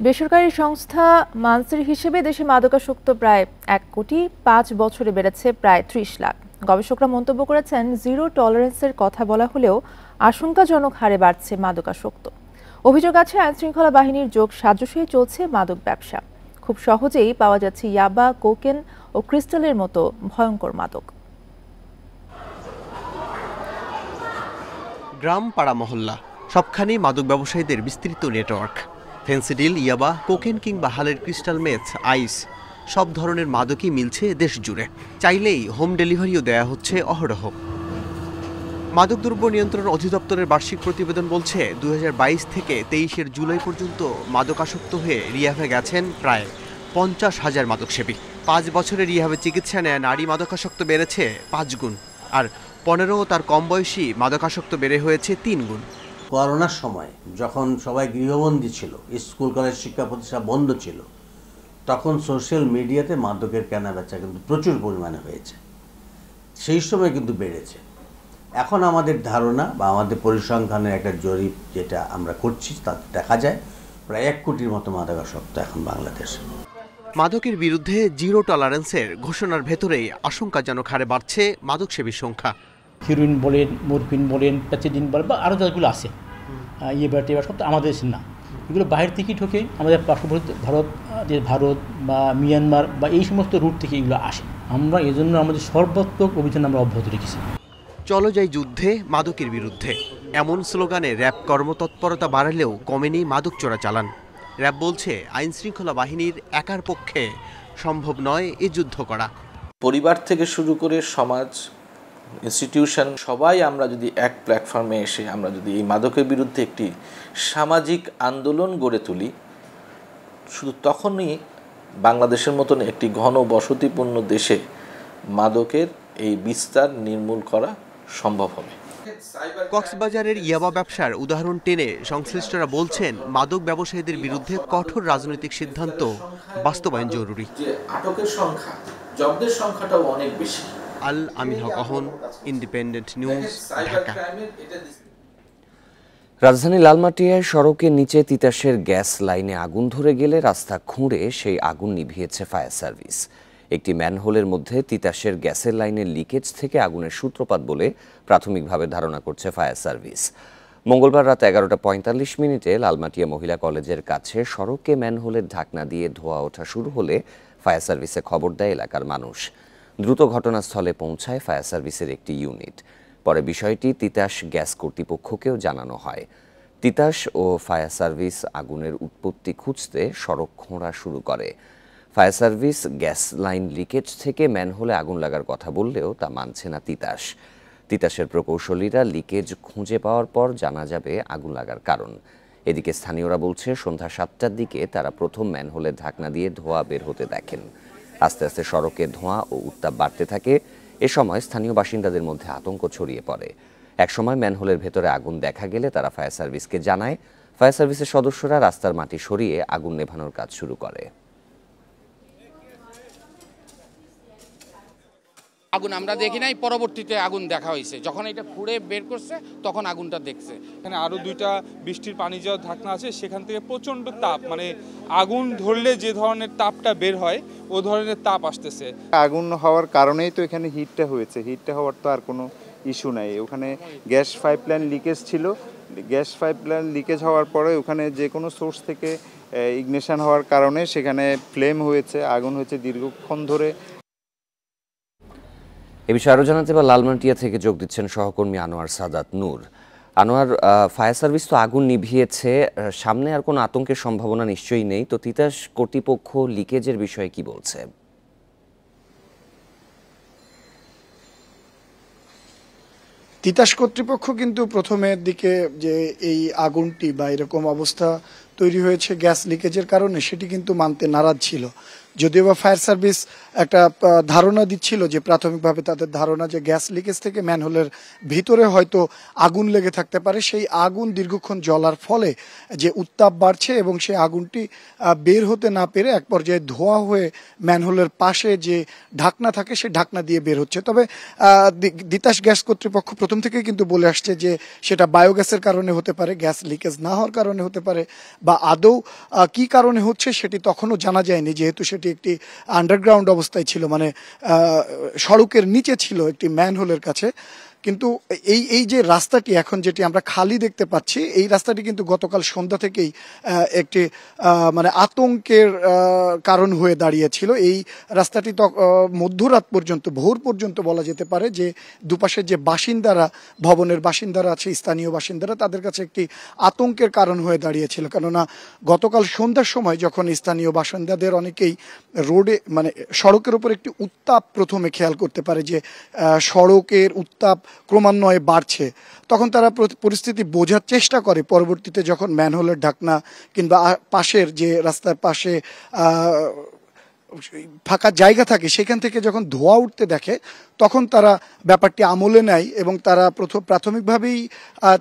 বেসরকারি সংস্থা মানসির হিসেবে দেশে মাদকাসক্ত প্রায় 1,05,00,000 বছরে বেড়েছে প্রায় 30 লাখ। গবেষকরা মন্তব্য করেছেন, জিরো টলারেন্সের কথা বলা হলেও আশঙ্কাজনক হারে বাড়ছে মাদকাসক্ত। অভিযোগ আছে আইনশৃঙ্খলা বাহিনীর যোগ সাজসেই চলছে মাদক ব্যবসা। খুব সহজেই পাওয়া যাচ্ছে ইয়াবা, কোকেন ও ক্রিস্টালের মতো ভয়ঙ্কর মাদক। গ্রাম, পাড়া, মহল্লা সবখানেই মাদক ব্যবসায়ীদের বিস্তৃত নেটওয়ার্ক। ফেন্সিডিল, ইয়াবা, কোকেন কিংবা হালের ক্রিস্টাল মেথ, আইস সব ধরনের মাদকই মিলছে দেশ জুড়ে। চাইলেই হোম ডেলিভারিও দেয়া হচ্ছে অহরহ। মাদকদ্রব্য নিয়ন্ত্রণ অধিদপ্তরের বার্ষিক প্রতিবেদন বলছে, 2022 থেকে 23 জুলাই পর্যন্ত মাদকাসক্ত হয়ে রিহ্যাবে গেছেন প্রায় 50,000 মাদকসেবী। 5 বছরে রিহ্যাবে চিকিৎসা নেয়া নারী মাদকাসক্ত বেড়েছে 5 গুণ, আর 15 ও তার কম বয়সী মাদকাসক্ত বেড়ে হয়েছে 3 গুণ। করোনার সময় যখন সবাই গৃহবন্দী ছিল, স্কুল কলেজ শিক্ষা প্রতিষ্ঠান বন্ধ ছিল, তখন সোশ্যাল মিডিয়াতে মাদকের কেনাবেচা কিন্তু প্রচুর পরিমাণে হয়েছে। সেই সময় কিন্তু বেড়েছে। এখন আমাদের ধারণা বা আমাদের পরিসংখ্যানের একটা জরিপ যেটা আমরা করছি, তাতে দেখা যায় প্রায় 1 কোটির মতো মাদকাসক্ত এখন বাংলাদেশে। মাদকের বিরুদ্ধে জিরো টলারেন্সের ঘোষণার ভেতরেই আশঙ্কাজনক হারে বাড়ছে মাদকসেবীর সংখ্যা। হিরোইন বলেন, মরফিন বলেন, প্যাচিডিন বলেন বা আরও যেগুলো আছে, টেবার সব তো আমাদের দেশের না। এগুলো বাইরে থেকেই ঢোকে, আমাদের পার্শ্ববর্তী ভারত বা মিয়ানমার বা এই সমস্ত রুট থেকে এগুলো আসে। আমরা এজন্য আমাদের সর্বাত্মক অভিযান আমরা অব্যাহত রেখেছি। চলো যাই যুদ্ধে মাদকের বিরুদ্ধে, এমন স্লোগানে র্যাব কর্মতৎপরতা বাড়ালেও কমেনি মাদক চোরাচালান। র্যাব বলছে, আইন শৃঙ্খলা বাহিনীর একার পক্ষে সম্ভব নয় এ যুদ্ধ করা। পরিবার থেকে শুরু করে সমাজ, ইনস্টিটিউশন, সবাই আমরা যদি এক প্ল্যাটফর্মে এসে আমরা যদি এই মাদকের বিরুদ্ধে একটি সামাজিক আন্দোলন গড়ে তুলি, শুধু তখনই বাংলাদেশের মতন একটি ঘন বসতিপূর্ণ দেশে মাদকের এই বিস্তার নির্মূল করা সম্ভব হবে। কক্সবাজারের ইয়াবা ব্যবসার উদাহরণ টেনে সংশ্লিষ্টরা বলছেন, মাদক ব্যবসায়ীদের বিরুদ্ধে কঠোর রাজনৈতিক সিদ্ধান্ত বাস্তবায়ন জরুরি। যে আটকের সংখ্যা, জব্দের সংখ্যাটাও অনেক বেশি। আল আমিন হক অহন, ইন্ডিপেন্ডেন্ট নিউজ, ঢাকা। রাজধানী লালমাটিয়ায় সড়কের নিচে তিতাসের গ্যাস লাইনে আগুন ধরে গেলে রাস্তা খুঁড়ে সেই আগুন নিভিয়েছে ফায়ার সার্ভিস। একটি ম্যানহোলের মধ্যে তিতাসের গ্যাসের লাইনের লিকেজ থেকে আগুনের সূত্রপাত বলে প্রাথমিকভাবে ধারণা করছে ফায়ার সার্ভিস। মঙ্গলবার রাত 11:45 লালমাটিয়া মহিলা কলেজের কাছে সড়কে ম্যানহোলের ঢাকনা দিয়ে ধোঁয়া ওঠা শুরু হলে ফায়ার সার্ভিসে খবর দেয় এলাকার মানুষ। দ্রুত ঘটনাস্থলে পৌঁছায় ফায়ার সার্ভিসের একটি ইউনিট। পরে বিষয়টি তিতাস গ্যাস কর্তৃপক্ষকেও জানানো হয়। তিতাস ও ফায়ার সার্ভিস আগুনের উৎপত্তি খুঁজতে সড়ক খোঁড়া শুরু করে। Fire service gas line leakage থেকে ম্যানহোলে আগুন লাগার কথা বললেও তা মানছে না তিতাস। তিতাসের প্রকৌশলীরা লিকেজ খুঁজে পাওয়ার পর জানা যাবে আগুন লাগার কারণ। এদিকে স্থানীয়রা বলছে, সন্ধ্যা 7টার দিকে তারা প্রথম ম্যানহোলের ঢাকনা দিয়ে ধোঁয়া বের হতে দেখেন। আস্তে আস্তে সড়কে ধোঁয়া ও উত্তাপ বাড়তে থাকে। এ সময় স্থানীয় বাসিন্দাদের মধ্যে আতঙ্ক ছড়িয়ে পড়ে। একসময় ম্যানহোলের ভেতরে আগুন দেখা গেলে তারা ফায়ার সার্ভিসকে জানায়। ফায়ার সার্ভিসের সদস্যরা রাস্তার মাটি সরিয়ে আগুন নেভানোর কাজ শুরু করে। আগুন আমরা দেখি নাই, পরবর্তীতে আগুন দেখা হয়েছে। যখন এটা খুঁড়ে বের করছে তখন আগুনটা দেখছে। এখানে আরও 2টা বৃষ্টির পানি যাওয়ার ঢাকনা আছে, সেখান থেকে প্রচণ্ড তাপ, মানে আগুন ধরলে যে ধরনের তাপটা বের হয় ও ধরনের তাপ আসতেছে। আগুন হওয়ার কারণেই তো এখানে হিটটা হয়েছে। হিটটা হওয়ার তো আর কোনো ইস্যু নাই। ওখানে গ্যাস পাইপলাইন লিকেজ ছিল। গ্যাস পাইপলাইন লিকেজ হওয়ার পরে ওখানে যে কোনো সোর্স থেকে ইগনিশন হওয়ার কারণে সেখানে ফ্লেম হয়েছে, আগুন হয়েছে দীর্ঘক্ষণ ধরে। এ বিষয়ে আরও জানাতে বা লালমাটিয়া থেকে যোগ দিচ্ছেন সহকর্মী আনোয়ার সাদাত নূর। আনোয়ার, ফায়ার সার্ভিস তো আগুন নিভিয়েছে, সামনে আর কোনো আতঙ্কের সম্ভাবনা নিশ্চয়ই নেই। তো তিতাস কর্তৃপক্ষ লিকেজের বিষয়ে কি বলছে? তিতাস কর্তৃপক্ষ কিন্তু প্রথমের দিকে যে এই আগুনটি বা এরকম অবস্থা তৈরি হয়েছে গ্যাস লিকেজের কারণে, সেটি কিন্তু মানতে নারাজ ছিল। যদিও বা ফায়ার সার্ভিস একটা ধারণা দিচ্ছিল, যে প্রাথমিকভাবে তাদের ধারণা যে গ্যাস লিকেজ থেকে ম্যানহোলের ভিতরে হয়তো আগুন লেগে থাকতে পারে। সেই আগুন দীর্ঘক্ষণ জ্বলার ফলে যে উত্তাপ বাড়ছে এবং সেই আগুনটি বের হতে না পেরে এক পর্যায়ে ধোঁয়া হয়ে ম্যানহোলের পাশে যে ঢাকনা থাকে সেই ঢাকনা দিয়ে বের হচ্ছে। তবে তিতাস গ্যাস কর্তৃপক্ষ প্রথম থেকেই কিন্তু বলে আসছে যে সেটা বায়োগ্যাসের কারণে হতে পারে, গ্যাস লিকেজ না হওয়ার কারণে হতে পারে, বা আদৌ কি কারণে হচ্ছে সেটি তখনও জানা যায়নি, যেহেতু সেটি একটি আন্ডারগ্রাউন্ড অবস্থায় ছিল, মানে সড়কের নিচে ছিল একটি ম্যানহোলের কাছে। কিন্তু এই যে রাস্তাটি এখন যেটি আমরা খালি দেখতে পাচ্ছি, এই রাস্তাটি কিন্তু গতকাল সন্ধ্যা থেকেই একটি মানে আতঙ্কের কারণ হয়ে দাঁড়িয়েছিল। এই রাস্তাটি মধ্যরাত পর্যন্ত, ভোর পর্যন্ত বলা যেতে পারে যে দুপাশের যে বাসিন্দারা, ভবনের বাসিন্দারা আছে, স্থানীয় বাসিন্দারা, তাদের কাছে একটি আতঙ্কের কারণ হয়ে দাঁড়িয়েছিল। কেননা গতকাল সন্ধ্যার সময় যখন স্থানীয় বাসিন্দাদের অনেকেই রোডে, মানে সড়কের উপর একটি উত্তাপ প্রথমে খেয়াল করতে পারে যে সড়কের উত্তাপ ক্রমান্বয়ে বাড়ছে, তখন তারা পরিস্থিতি বোঝার চেষ্টা করে। পরবর্তীতে যখন ম্যানহোলের ঢাকনা কিংবা পাশের যে রাস্তার পাশে ফাঁকা জায়গা থাকে সেখান থেকে যখন ধোঁয়া উঠতে দেখে, তখন তারা ব্যাপারটি আমলে নেয় এবং তারা প্রাথমিকভাবেই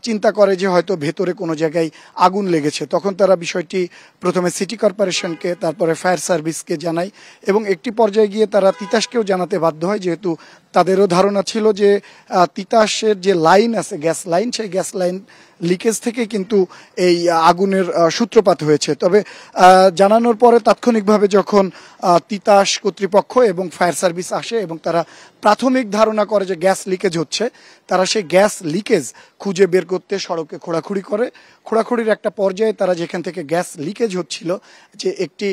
চিন্তা করে যে হয়তো ভেতরে কোনো জায়গায় আগুন লেগেছে। তখন তারা বিষয়টি প্রথমে সিটি কর্পোরেশনকে, তারপরে ফায়ার সার্ভিসকে জানায় এবং একটি পর্যায়ে গিয়ে তারা তিতাসকেও জানাতে বাধ্য হয়, যেহেতু তাদেরও ধারণা ছিল যে তিতাসের যে লাইন আছে, গ্যাস লাইন, সেই গ্যাস লাইন লিকেজ থেকে কিন্তু এই আগুনের সূত্রপাত হয়েছে। তবে জানানোর পরে তাৎক্ষণিকভাবে যখন তিতাস কর্তৃপক্ষ এবং ফায়ার সার্ভিস আসে এবং তারা প্রাথমিক ধারণা করে যে গ্যাস লিকেজ হচ্ছে, তারা সেই গ্যাস লিকেজ খুঁজে বের করতে সড়কে খোঁড়াখুড়ি করে। খোঁড়াখুড়ির একটা পর্যায়ে তারা যেখান থেকে গ্যাস লিকেজ হচ্ছিল, যে একটি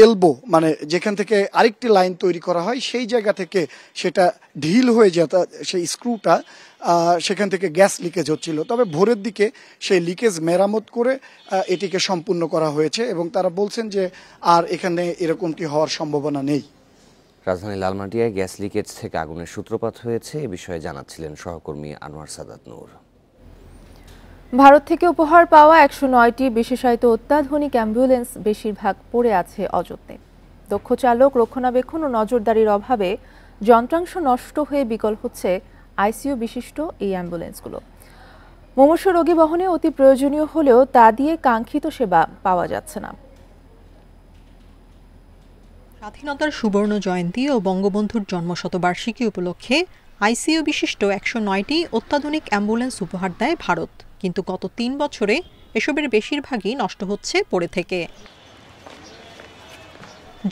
এলবো, মানে যেখান থেকে আরেকটি লাইন তৈরি করা হয়, সেই জায়গা থেকে সেটা ঢিল হয়ে যেত, সেই স্ক্রুটা, সেখান থেকে গ্যাস লিকেজ হচ্ছিল। তবে ভোরের দিকে সেই লিকেজ মেরামত করে এটিকে সম্পূর্ণ করা হয়েছে এবং তারা বলছেন যে আর এখানে এরকমটি হওয়ার সম্ভাবনা নেই। রাজধানী লালমাটিয়ায় গ্যাস লিকেজ থেকে আগুনের সূত্রপাত হয়েছে, এ বিষয়ে জানাচ্ছিলেন সহকর্মী আনোয়ার সাদাত নূর। ভারত থেকে উপহার পাওয়া 109টি বিশেষায়িত অত্যাধুনিক অ্যাম্বুলেন্স বেশিরভাগ পড়ে আছে অযত্নে। দক্ষ চালক, রক্ষণাবেক্ষণ ও নজরদারির অভাবে যন্ত্রাংশ নষ্ট হয়ে বিকল হচ্ছে আইসিইউ বিশিষ্ট এই অ্যাম্বুলেন্সগুলো। মুমূর্ষু রোগী বহনে অতি প্রয়োজনীয় হলেও তা দিয়ে কাঙ্ক্ষিত সেবা পাওয়া যাচ্ছে না। স্বাধীনতার সুবর্ণ জয়ন্তী ও বঙ্গবন্ধুর জন্মশতবার্ষিকী উপলক্ষে আইসিইউ বিশিষ্ট 109টি অত্যাধুনিক অ্যাম্বুলেন্স উপহার দেয় ভারত। কিন্তু গত 3 বছরে এসবের বেশিরভাগই নষ্ট হচ্ছে পড়ে থেকে।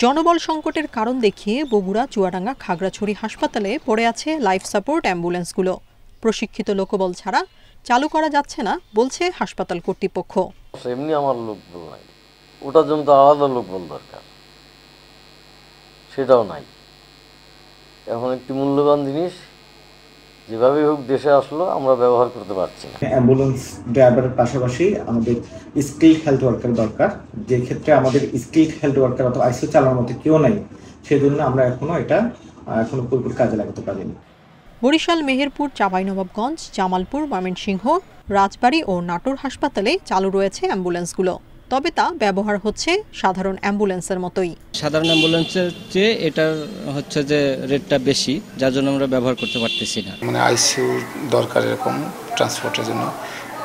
জনবল সংকটের কারণ দেখিয়ে বগুড়া, চুয়াডাঙ্গা, খাগড়াছড়ি হাসপাতালে পড়ে আছে লাইফ সাপোর্ট অ্যাম্বুলেন্সগুলো। প্রশিক্ষিত লোকবল ছাড়া চালু করা যাচ্ছে না বলছে হাসপাতাল কর্তৃপক্ষ। এমনি আমার লোকবল নাই, ওটার জন্য তো আলাদা লোকবল দরকার, সেটাও নাই। এখন একটি মূল্যবান জিনিস যেভাবে হোক দেশে আসলো, আমরা ব্যবহার করতে পারছি না। অ্যাম্বুলেন্স ড্রাইভারের পাশাপাশি আমাদের স্কিল হেলথ ওয়ার্কার দরকার, যে ক্ষেত্রে আমাদের স্কিল হেলথ ওয়ার্কার অথবা আইসিইউ চালানোর মতো কেউ নাই, সেজন্য আমরা এখনো পুরোপুরি কাজে লাগাতে পারিনি। বরিশাল, মেহেরপুর, চাঁপাইনবাবগঞ্জ, জামালপুর, ময়মনসিংহ, রাজবাড়ী ও নাটোর হাসপাতালে চালু রয়েছে অ্যাম্বুলেন্সগুলো। তবে তা ব্যবহার হচ্ছে সাধারণ অ্যাম্বুলেন্সের মতোই। সাধারণ অ্যাম্বুলেন্সের চেয়ে এটার হচ্ছে যে রেটটা বেশি, যার জন্য আমরা ব্যবহার করতে পারতেছি না। মানে আইসিইউর দরকার এরকম ট্রান্সপোর্টের জন্য,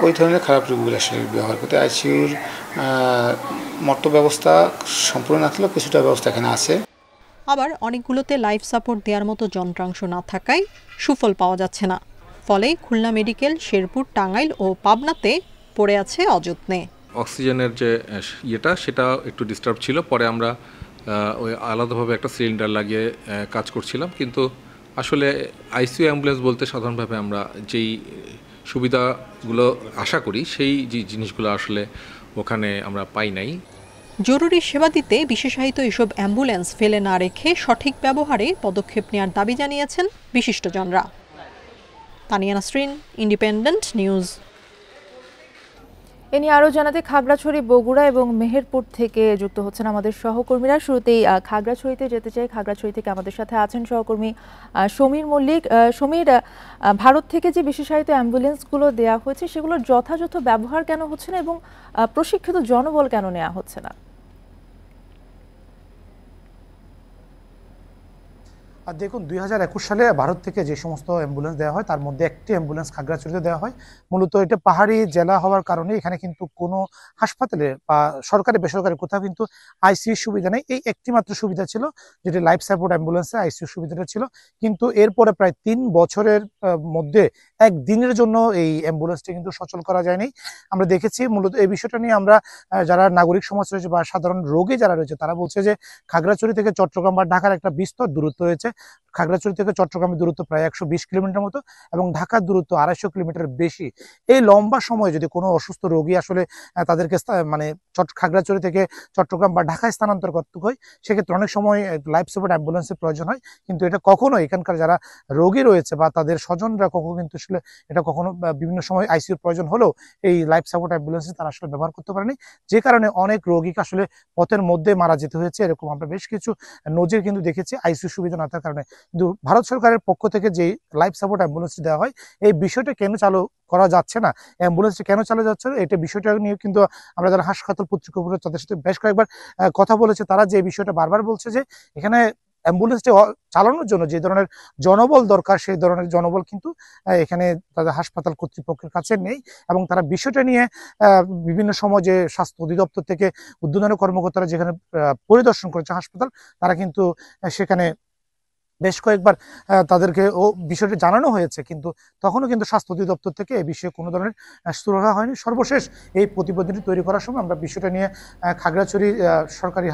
ওই ধরনের খারাপ রোগীগুলো আসলে ব্যবহার করতে। আইসিইউর মতো ব্যবস্থা সম্পূর্ণ না থাকলেও কিছুটা ব্যবস্থা এখানে আছে। আবার অনেকগুলোতে লাইফ সাপোর্ট দেওয়ার মতো যন্ত্রাংশ না থাকায় সুফল পাওয়া যাচ্ছে না। ফলে খুলনা মেডিকেল, শেরপুর, টাঙ্গাইল ও পাবনাতে পড়ে আছে অযত্নে। অক্সিজেনের যে সেটা একটু ডিস্টার্ব ছিল, পরে আমরা ওই আলাদাভাবে একটা সিলিন্ডার লাগিয়ে কাজ করছিলাম। কিন্তু আসলে আইসিইউ অ্যাম্বুলেন্স বলতে সাধারণভাবে আমরা যেই সুবিধাগুলো আশা করি সেই যে জিনিসগুলো আসলে ওখানে আমরা পাই নাই। জরুরি সেবা দিতে বিশেষায়িত এসব অ্যাম্বুলেন্স ফেলে না রেখে সঠিক ব্যবহারে পদক্ষেপ নেওয়ার দাবি জানিয়েছেন বিশিষ্টজনরা। Tania Nasrin, independent news. এ নিয়ে আরও জানাতে খাগড়াছড়ি, বগুড়া এবং মেহেরপুর থেকে যুক্ত হচ্ছেন আমাদের সহকর্মীরা। শুরুতেই খাগড়াছড়িতে যেতে চাই। খাগড়াছড়ি থেকে আমাদের সাথে আছেন সহকর্মী সমীর মল্লিক। সমীর, ভারত থেকে যে বিশেষায়িত অ্যাম্বুলেন্সগুলো দেওয়া হয়েছে সেগুলোর যথাযথ ব্যবহার কেন হচ্ছে না এবং প্রশিক্ষিত জনবল কেন নেওয়া হচ্ছে না? আর দেখুন, 2021 সালে ভারত থেকে যে সমস্ত অ্যাম্বুলেন্স দেওয়া হয় তার মধ্যে একটি অ্যাম্বুলেন্স খাগড়াছড়িতে দেওয়া হয়। মূলত এটা পাহাড়ি জেলা হওয়ার কারণে এখানে কিন্তু কোনো হাসপাতালে বা সরকারি বেসরকারি কোথাও কিন্তু আইসিইউ সুবিধা নেই। এই একটি মাত্র সুবিধা ছিল, যেটি লাইফ সাপোর্ট অ্যাম্বুলেন্সে আইসিইউ সুবিধাটা ছিল। কিন্তু এরপরে প্রায় 3 বছরের মধ্যে একদিনের জন্য এই অ্যাম্বুলেন্সটি কিন্তু সচল করা যায়নি। আমরা দেখেছি মূলত এই বিষয়টা নিয়ে আমরা যারা নাগরিক সমাজ রয়েছে বা সাধারণ রোগী যারা রয়েছে তারা বলছে যে খাগড়াছড়ি থেকে চট্টগ্রাম বা ঢাকার একটা বিস্তর দূরত্ব রয়েছে। খাগড়াছড়ি থেকে চট্টগ্রামের দূরত্ব প্রায় 120 কিলোমিটার মতো এবং ঢাকার দূরত্ব 250 কিলোমিটার বেশি। এই লম্বা সময়ে যদি কোনো অসুস্থ রোগী আসলে তাদেরকে মানে খাগড়াছড়ি থেকে চট্টগ্রাম বা ঢাকায় স্থানান্তর করতে হয়, সেক্ষেত্রে অনেক সময় লাইফ সাপোর্ট অ্যাম্বুলেন্সের প্রয়োজন হয়। কিন্তু এটা কখনো এখানকার যারা রোগী রয়েছে বা তাদের স্বজনরা কখনো কিন্তু আসলে এটা কখনো বিভিন্ন সময় আইসিইউর প্রয়োজন হলেও এই লাইফ সাপোর্ট অ্যাম্বুলেন্স তারা আসলে ব্যবহার করতে পারেনি, যে কারণে অনেক রোগীকে আসলে পথের মধ্যে মারা যেতে হয়েছে। এরকম আমরা বেশ কিছু নজির কিন্তু দেখেছি আইসিইউ সুবিধা না থাকার কারণে। কিন্তু ভারত সরকারের পক্ষ থেকে যে লাইফ সাপোর্ট অ্যাম্বুলেন্স দেওয়া হয়, এই বিষয়টা কেন চালু করা যাচ্ছে না, অ্যাম্বুলেন্সটা কেন চালু যাচ্ছে না, এটা বিষয়টা নিয়ে কিন্তু আমরা যারা হাসপাতাল কর্তৃপক্ষ তাদের সাথে বেশ কয়েকবার কথা বলেছে। তারা যে বিষয়টা বারবার বলছে যে এখানে অ্যাম্বুলেন্সটি চালানোর জন্য যে ধরনের জনবল দরকার সেই ধরনের জনবল কিন্তু এখানে তাদের হাসপাতাল কর্তৃপক্ষের কাছে নেই। এবং তারা বিষয়টা নিয়ে বিভিন্ন সময় যে স্বাস্থ্য অধিদপ্তর থেকে উদ্বোধনী কর্মকর্তারা যেখানে পরিদর্শন করেছে হাসপাতাল, তারা কিন্তু সেখানে বেশ কয়েকবার তাদেরকে বিষয়টি জানানো হয়েছে, কিন্তু তখনও কিন্তু স্বাস্থ্য অধিদপ্তর থেকে এই বিষয়ে কোনো ধরনের সুরাহা হয়নি। সর্বশেষ এই প্রতিবেদনটি তৈরি করার সময় আমরা বিষয়টা নিয়ে খাগড়াছড়ি সরকারি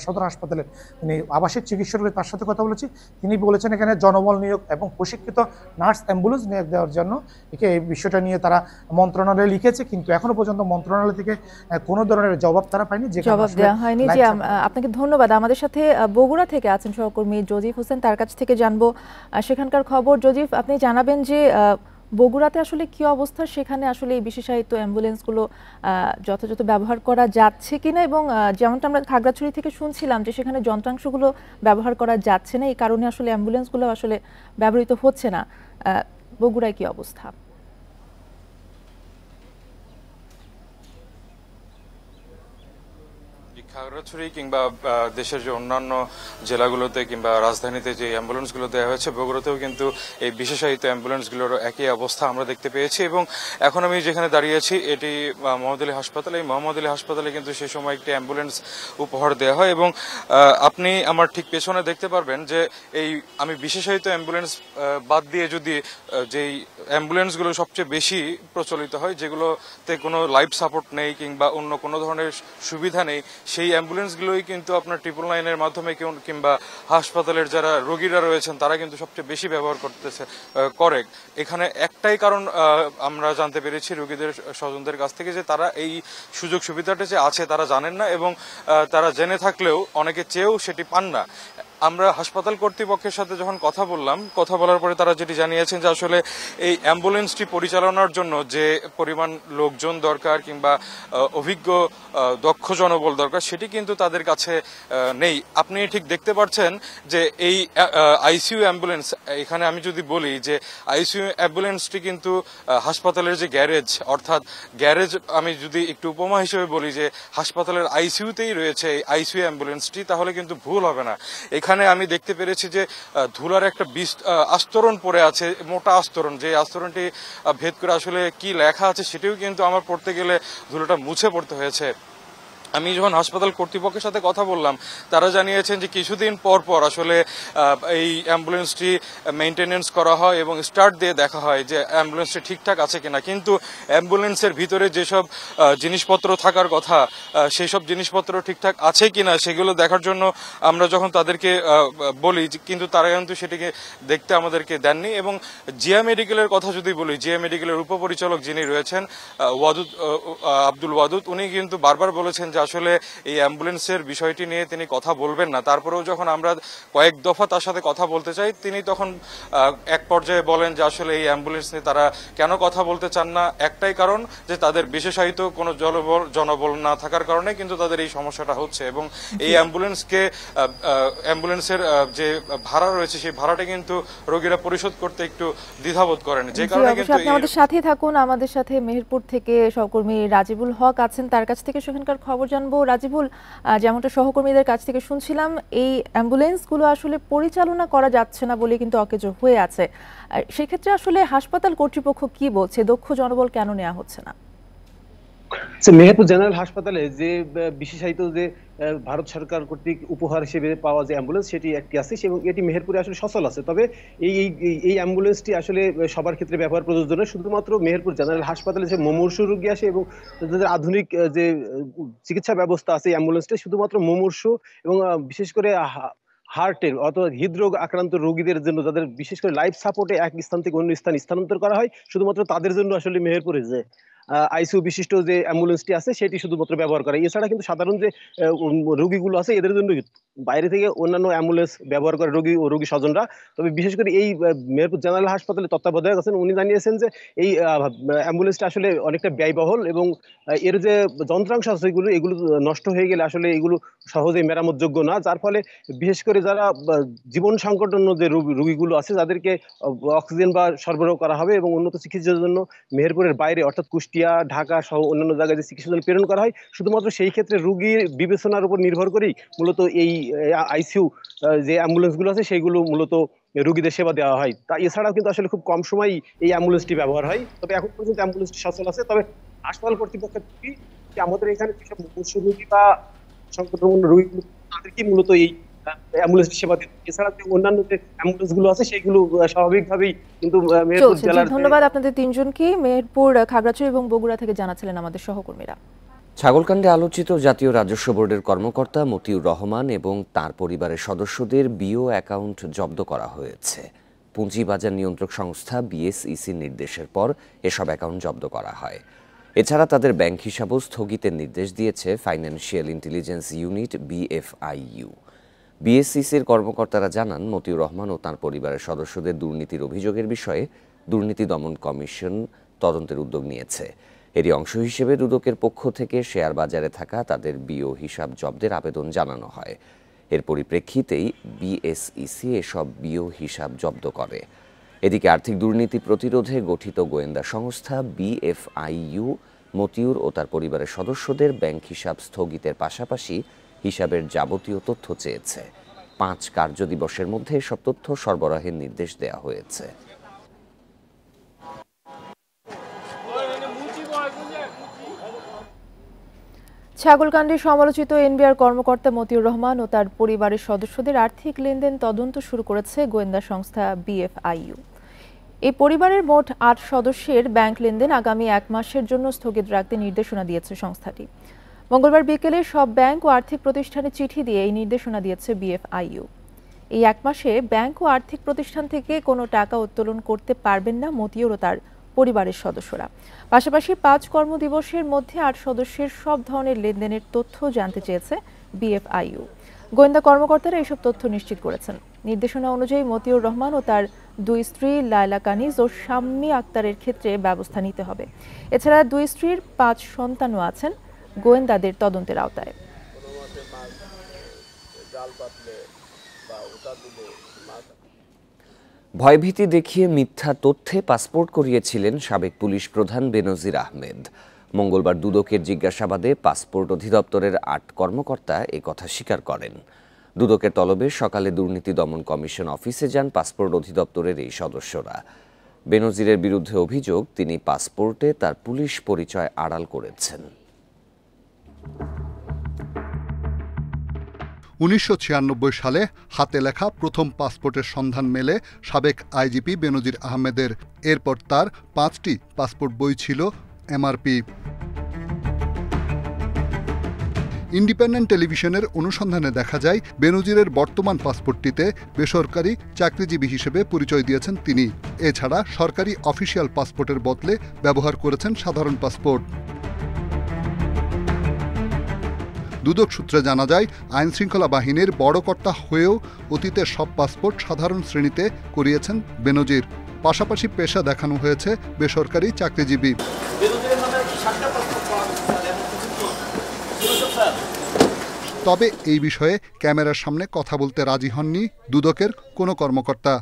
সদর হাসপাতালের তিনি আবাসিক চিকিৎসক তার সাথে কথা বলেছি। তিনি বলেছেন এখানে জনবল নিয়োগ এবং প্রশিক্ষিত নার্স অ্যাম্বুলেন্স নিয়োগ দেওয়ার জন্য এই বিষয়টা নিয়ে তারা মন্ত্রণালয়ে লিখেছে, কিন্তু এখনো পর্যন্ত মন্ত্রণালয় থেকে কোনো ধরনের জবাব তারা পায়নি, জবাব দেওয়া হয়নি। যে আপনাকে ধন্যবাদ। আমাদের সাথে বগুড়া থেকে আছেন সহকর্মী জজিফ হোসেন, তার কাছ থেকে জানবো সেখানকার খবর। জজিফ, আপনি জানাবেন যে বগুড়াতে আসলে কি অবস্থা, সেখানে আসলে এই বিশেষায়িত অ্যাম্বুলেন্সগুলো যথাযথ ব্যবহার করা যাচ্ছে কিনা, এবং যেমনটা আমরা খাগড়াছড়ি থেকে শুনছিলাম যে সেখানে যন্ত্রাংশগুলো ব্যবহার করা যাচ্ছে না, এই কারণে আসলে অ্যাম্বুলেন্সগুলো আসলে ব্যবহৃত হচ্ছে না। বগুড়ায় কি অবস্থা? খাগড়াছড়ি কিংবা দেশের যে অন্যান্য জেলাগুলোতে কিংবা রাজধানীতে যে অ্যাম্বুলেন্সগুলো দেওয়া হয়েছে, বগুড়াতেও কিন্তু এই বিশেষায়িত অ্যাম্বুলেন্সগুলোর একই অবস্থা আমরা দেখতে পেয়েছি। এবং এখন আমি যেখানে দাঁড়িয়ে আছি এটি মোহাম্মদ আলী হাসপাতাল। এই মোহাম্মদ আলী হাসপাতালে কিন্তু সেই সময় একটি অ্যাম্বুলেন্স উপহার দেওয়া হয় এবং আপনি আমার ঠিক পেছনে দেখতে পারবেন যে এই আমি বিশেষায়িত অ্যাম্বুলেন্স বাদ দিয়ে যদি যেই অ্যাম্বুলেন্সগুলো সবচেয়ে বেশি প্রচলিত হয়, যেগুলোতে কোনো লাইফ সাপোর্ট নেই কিংবা অন্য কোনো ধরনের সুবিধা নেই, সেই অ্যাম্বুলেন্সগুলোই কিন্তু আপনার 999-এর মাধ্যমে কিংবা হাসপাতালের যারা রোগীরা রয়েছেন তারা কিন্তু সবচেয়ে বেশি ব্যবহার করে। এখানে একটাই কারণ আমরা জানতে পেরেছি রোগীদের স্বজনদের কাছ থেকে, যে তারা এই সুযোগ সুবিধাটা যে আছে তারা জানেন না এবং তারা জেনে থাকলেও অনেকে চেয়েও সেটি পান না। আমরা হাসপাতাল কর্তৃপক্ষের সাথে যখন কথা বলার পরে তারা যেটি জানিয়েছেন যে আসলে এই অ্যাম্বুলেন্সটি পরিচালনার জন্য যে পরিমাণ লোকজন দরকার কিংবা অভিজ্ঞ দক্ষ জনবল দরকার সেটি কিন্তু তাদের কাছে নেই। আপনি ঠিক দেখতে পাচ্ছেন যে এই আইসিইউ অ্যাম্বুলেন্স, এখানে আমি যদি বলি যে আইসিইউ অ্যাম্বুলেন্সটি কিন্তু হাসপাতালের যে গ্যারেজ, অর্থাৎ গ্যারেজ আমি যদি একটু উপমা হিসেবে বলি যে হাসপাতালের আইসিইউতেই রয়েছে এই আইসিইউ অ্যাম্বুলেন্সটি, তাহলে কিন্তু ভুল হবে না। এখানে আমি দেখতে পেরেছি যে ধুলার একটা আস্তরণ পড়ে আছে, মোটা আস্তরণ, যে আস্তরণটি ভেদ করে আসলে কি লেখা আছে সেটিও কিন্তু আমার পড়তে গেলে ধুলোটা মুছে পড়তে হয়েছে। আমি যখন হাসপাতাল কর্তৃপক্ষের সাথে কথা বললাম তারা জানিয়েছেন যে কিছুদিন পর পর আসলে এই অ্যাম্বুলেন্সটি মেইনটেনেন্স করা হয় এবং স্টার্ট দিয়ে দেখা হয় যে অ্যাম্বুলেন্সটি ঠিকঠাক আছে কিনা, কিন্তু অ্যাম্বুলেন্সের ভিতরে যেসব জিনিসপত্র থাকার কথা সেই সব জিনিসপত্র ঠিকঠাক আছে কিনা সেগুলো দেখার জন্য আমরা যখন তাদেরকে বলি, কিন্তু তারা কিন্তু সেটিকে দেখতে আমাদেরকে দেননি। এবং জিয়া মেডিকেলের কথা যদি বলি, জিয়া মেডিকেলের উপপরিচালক যিনি রয়েছেন আব্দুল ওয়াদুদ, উনি কিন্তু বারবার বলেছেন যে আসলে এই অ্যাম্বুলেন্সের বিষয়টি নিয়ে তিনি কথা বলবেন না। তারপরেও যখন আমরা কয়েক দফা তার সাথে কথা বলতে চাই, তিনি তখন এক পর্যায়ে বলেন যে আসলে এই অ্যাম্বুলেন্স নিয়ে তারা কেন কথা বলতে চান না, একটাই কারণ যে তাদের বিশেষায়িত কোনো জনবল না থাকার কারণে কিন্তু তাদের এই সমস্যাটা হচ্ছে। এবং এই অ্যাম্বুলেন্সের যে ভাড়া রয়েছে সেই ভাড়াটা কিন্তু রোগীরা পরিশোধ করতে একটু দ্বিধাবোধ করেন, যে কারণে কিন্তু আমাদের সাথে থাকুন। আমাদের সাথে মেহেরপুর থেকে সহকর্মী রাজিবুল হক আছেন, তার কাছ থেকে সেখানকার খবর জানবো। রাজিবুল, যেমনটা সহকর্মীদের কাছ থেকে শুনছিলাম, এই অ্যাম্বুলেন্সগুলো আসলে পরিচালনা করা যাচ্ছে না বলে কিন্তু অকেজো হয়ে আছে। সেক্ষেত্রে আসলে হাসপাতাল কর্তৃপক্ষ কি বলছে, দক্ষ জনবল কেন নেওয়া হচ্ছে না? মেহেরপুর জেনারেল হাসপাতালে যে বিশেষায়িত যে ভারত সরকার কর্তৃক উপহার হিসেবে পাওয়া যে অ্যাম্বুলেন্স সেটি একটি আছে এবং এটি মেহেরপুরে আসলে সচল আছে। তবে এই অ্যাম্বুলেন্সটি আসলে সবার ক্ষেত্রে ব্যবহার প্রযোজ্য নয়। শুধুমাত্র মেহেরপুর জেনারেল হাসপাতালে যে মুমূর্ষু রোগী আসে এবং যাদের আধুনিক যে চিকিৎসা ব্যবস্থা আছে, এই অ্যাম্বুলেন্সটি শুধুমাত্র মুমূর্ষু এবং বিশেষ করে হার্টের অথবা হৃদরোগ আক্রান্ত রোগীদের জন্য, যাদের বিশেষ করে লাইফ সাপোর্টে এক স্থান থেকে অন্য স্থান স্থানান্তর করা হয়, শুধুমাত্র তাদের জন্য আসলে মেহেরপুরে যে আইসিইউ বিশিষ্ট যে অ্যাম্বুলেন্সটি আছে সেটি শুধুমাত্র ব্যবহার করে। এছাড়া কিন্তু সাধারণ যে রোগীগুলো আছে এদের জন্য বাইরে থেকে অন্যান্য অ্যাম্বুলেন্স ব্যবহার করে রোগী ও রোগী স্বজনরা। তবে বিশেষ করে এই মেহেরপুর জেনারেল হাসপাতালে তত্ত্বাবধায়ক আছেন, উনি জানিয়েছেন যে এই অ্যাম্বুলেন্সটা আসলে অনেকটা ব্যয়বহুল এবং এর যে যন্ত্রাংশ আছে এগুলো নষ্ট হয়ে গেলে আসলে এগুলো সহজেই মেরামতযোগ্য না, যার ফলে বিশেষ করে যারা জীবন সংকটাপন্ন যে রোগীগুলো আছে যাদেরকে অক্সিজেন বা সরবরাহ করা হবে এবং উন্নত চিকিৎসার জন্য মেহেরপুরের বাইরে অর্থাৎ কুষ্টিয়া, ঢাকা সহ অন্যান্য জায়গায় যে চিকিৎসার জন্য প্রেরণ করা হয়, শুধুমাত্র সেই ক্ষেত্রে রোগীর বিবেচনার উপর নির্ভর করেই মূলত এই আইসিইউ যে অ্যাম্বুলেন্সগুলো আছে সেইগুলো মূলত রোগীদের সেবা দেওয়া হয়। তা এছাড়াও কিন্তু আসলে খুব কম সময়ই এই অ্যাম্বুলেন্সটি ব্যবহার হয়। তবে এখন পর্যন্ত অ্যাম্বুলেন্সটি সচল আছে। তবে হাসপাতাল কর্তৃপক্ষের আমাদের এখানে যেসব মুমূর্ষু রোগী বা সংকটপূর্ণ রোগীগুলো তাদেরকে মূলত এই অ্যাম্বুলেন্স সেবা দিতে। এছাড়া যে অন্যান্য যে অ্যাম্বুলেন্স গুলো আছে সেগুলো স্বাভাবিকভাবেই কিন্তু মেহেরপুর জেলার। ধন্যবাদ আপনাদের তিনজনকে। মেহেরপুর, খাগড়াছড়ি এবং বগুড়া থেকে জানাচ্ছিলেন আমাদের সহকর্মীরা। ছাগলকাণ্ডে আলোচিত জাতীয় রাজস্ব বোর্ডের কর্মকর্তা মতিউর রহমান এবং তার পরিবারের সদস্যদের বিও অ্যাকাউন্ট জব্দ করা হয়েছে। পুঁজিবাজার নিয়ন্ত্রক সংস্থা বিএসইসির নির্দেশের পর এসব অ্যাকাউন্ট জব্দ করা হয়। এছাড়া তাদের ব্যাংক হিসাবও স্থগিতের নির্দেশ দিয়েছে ফাইন্যান্সিয়াল ইন্টেলিজেন্স ইউনিট বিএফআইইউ। বিএসইসির কর্মকর্তারা জানান, মতিউর রহমান ও তাঁর পরিবারের সদস্যদের দুর্নীতির অভিযোগের বিষয়ে দুর্নীতি দমন কমিশন তদন্তের উদ্যোগ নিয়েছে। এরই অংশ হিসেবে দুদকের পক্ষ থেকে শেয়ার বাজারে থাকা তাদের বিও হিসাব জব্দের আবেদন জানানো হয়। এর পরিপ্রেক্ষিতেই বিএসইসি এসব বিও হিসাব জব্দ করে। এদিকে আর্থিক দুর্নীতি প্রতিরোধে গঠিত গোয়েন্দা সংস্থা বিএফআইইউ মতিউর ও তার পরিবারের সদস্যদের ব্যাংক হিসাব স্থগিতের পাশাপাশি হিসাবের যাবতীয় তথ্য চেয়েছে। 5 কার্যদিবসের মধ্যে এসব তথ্য সরবরাহের নির্দেশ দেওয়া হয়েছে। ছাগলকাণ্ডে সমালোচিত এনবিআর কর্মকর্তা মতিউর রহমান ও তার পরিবারের সদস্যদের আর্থিক লেনদেন তদন্ত শুরু করেছে গোয়েন্দা সংস্থা বিএফআইইউ। এই পরিবারের মোট 8 সদস্যের ব্যাংক লেনদেন আগামী 1 মাসের জন্য স্থগিত রাখতে নির্দেশনা দিয়েছে সংস্থাটি। মঙ্গলবার বিকেলে সব ব্যাংক ও আর্থিক প্রতিষ্ঠানে চিঠি দিয়ে এই নির্দেশনা দিয়েছে বিএফআইইউ। এই 1 মাসে ব্যাংক ও আর্থিক প্রতিষ্ঠান থেকে কোনো টাকা উত্তোলন করতে পারবেন না মতিউর ও তার পরিবারের সদস্যরা। পাশাপাশি 5 কর্মদিবসের মধ্যে 8 সদস্যের সব ধরনের লেনদেনের তথ্য জানতে চেয়েছে বিএফআইইউ। গোয়েন্দা কর্মকর্তারা এসব তথ্য নিশ্চিত করেছেন। নির্দেশনা অনুযায়ী মতিউর রহমান ও তার 2 স্ত্রী লায়লা কানিজ ও শাম্মী আক্তারের ক্ষেত্রে ব্যবস্থা নিতে হবে। এছাড়া 2 স্ত্রীর 5 সন্তানও আছেন গোয়েন্দাদের তদন্তের আওতায়। ভয়ভীতি দেখিয়ে মিথ্যা তথ্যে পাসপোর্ট করিয়েছিলেন সাবেক পুলিশ প্রধান বেনজির আহমেদ। মঙ্গলবার দুদকের জিজ্ঞাসাবাদে পাসপোর্ট অধিদপ্তরের 8 কর্মকর্তা এই কথা স্বীকার করেন। দুদকের তলবে সকালে দুর্নীতি দমন কমিশন অফিসে যান পাসপোর্ট অধিদপ্তরের এই সদস্যরা। বেনজিরের বিরুদ্ধে অভিযোগ, তিনি পাসপোর্টে তার পুলিশ পরিচয় আড়াল করেছেন। 1996 সালে হাতে লেখা প্রথম পাসপোর্টের সন্ধান মেলে সাবেক আইজিপি বেনজির আহমেদের। এরপর তার 5টি পাসপোর্ট বই ছিল এমআরপি। ইন্ডিপেন্ডেন্ট টেলিভিশনের অনুসন্ধানে দেখা যায়, বেনজিরের বর্তমান পাসপোর্টটিতে বেসরকারি চাকরিজীবী হিসেবে পরিচয় দিয়েছেন তিনি। এছাড়া সরকারি অফিসিয়াল পাসপোর্টের বদলে ব্যবহার করেছেন সাধারণ পাসপোর্ট। দুদক সূত্রে জানা যায়, আইনশৃঙ্খলা বাহিনীর বড় কর্তা হয়েও অতীতের সব পাসপোর্ট সাধারণ শ্রেণীতে করিয়েছেন বেনজির। পাশাপাশি পেশা দেখানো হয়েছে বেসরকারি চাকরিজীবী। তবে এই বিষয়ে ক্যামেরার সামনে কথা বলতে রাজি হননি দুদকের কোনো কর্মকর্তা।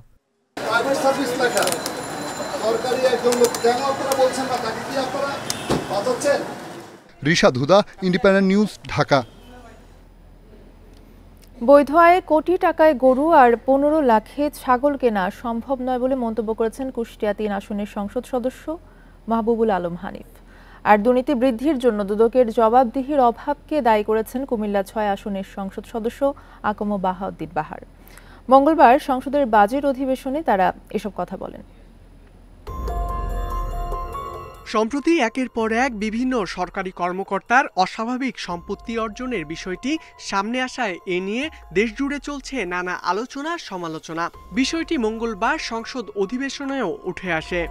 রিশাদ হুদা, ইন্ডিপেন্ডেন্ট নিউজ, ঢাকা। বৈধ আয়ে কোটি টাকায় গরু আর 15 লাখে ছাগল কেনা সম্ভব নয় বলে মন্তব্য করেছেন কুষ্টিয়া 3 আসনের সংসদ সদস্য মাহবুবুল আলম হানিফ। আর দুর্নীতি বৃদ্ধির জন্য দুদকের জবাবদিহির অভাবকে দায়ী করেছেন কুমিল্লা ৬ আসনের সংসদ সদস্য আকম বাহাউদ্দিন বাহার। মঙ্গলবার সংসদের বাজেট অধিবেশনে তারা এসব কথা বলেন। সম্প্রতি একের পর এক বিভিন্ন সরকারি কর্মকর্তার অস্বাভাবিক সম্পত্তি অর্জনের বিষয়টি সামনে আসায় এ নিয়ে দেশজুড়ে চলছে নানা আলোচনা সমালোচনা। বিষয়টি মঙ্গলবার সংসদ অধিবেশনেও উঠে আসে।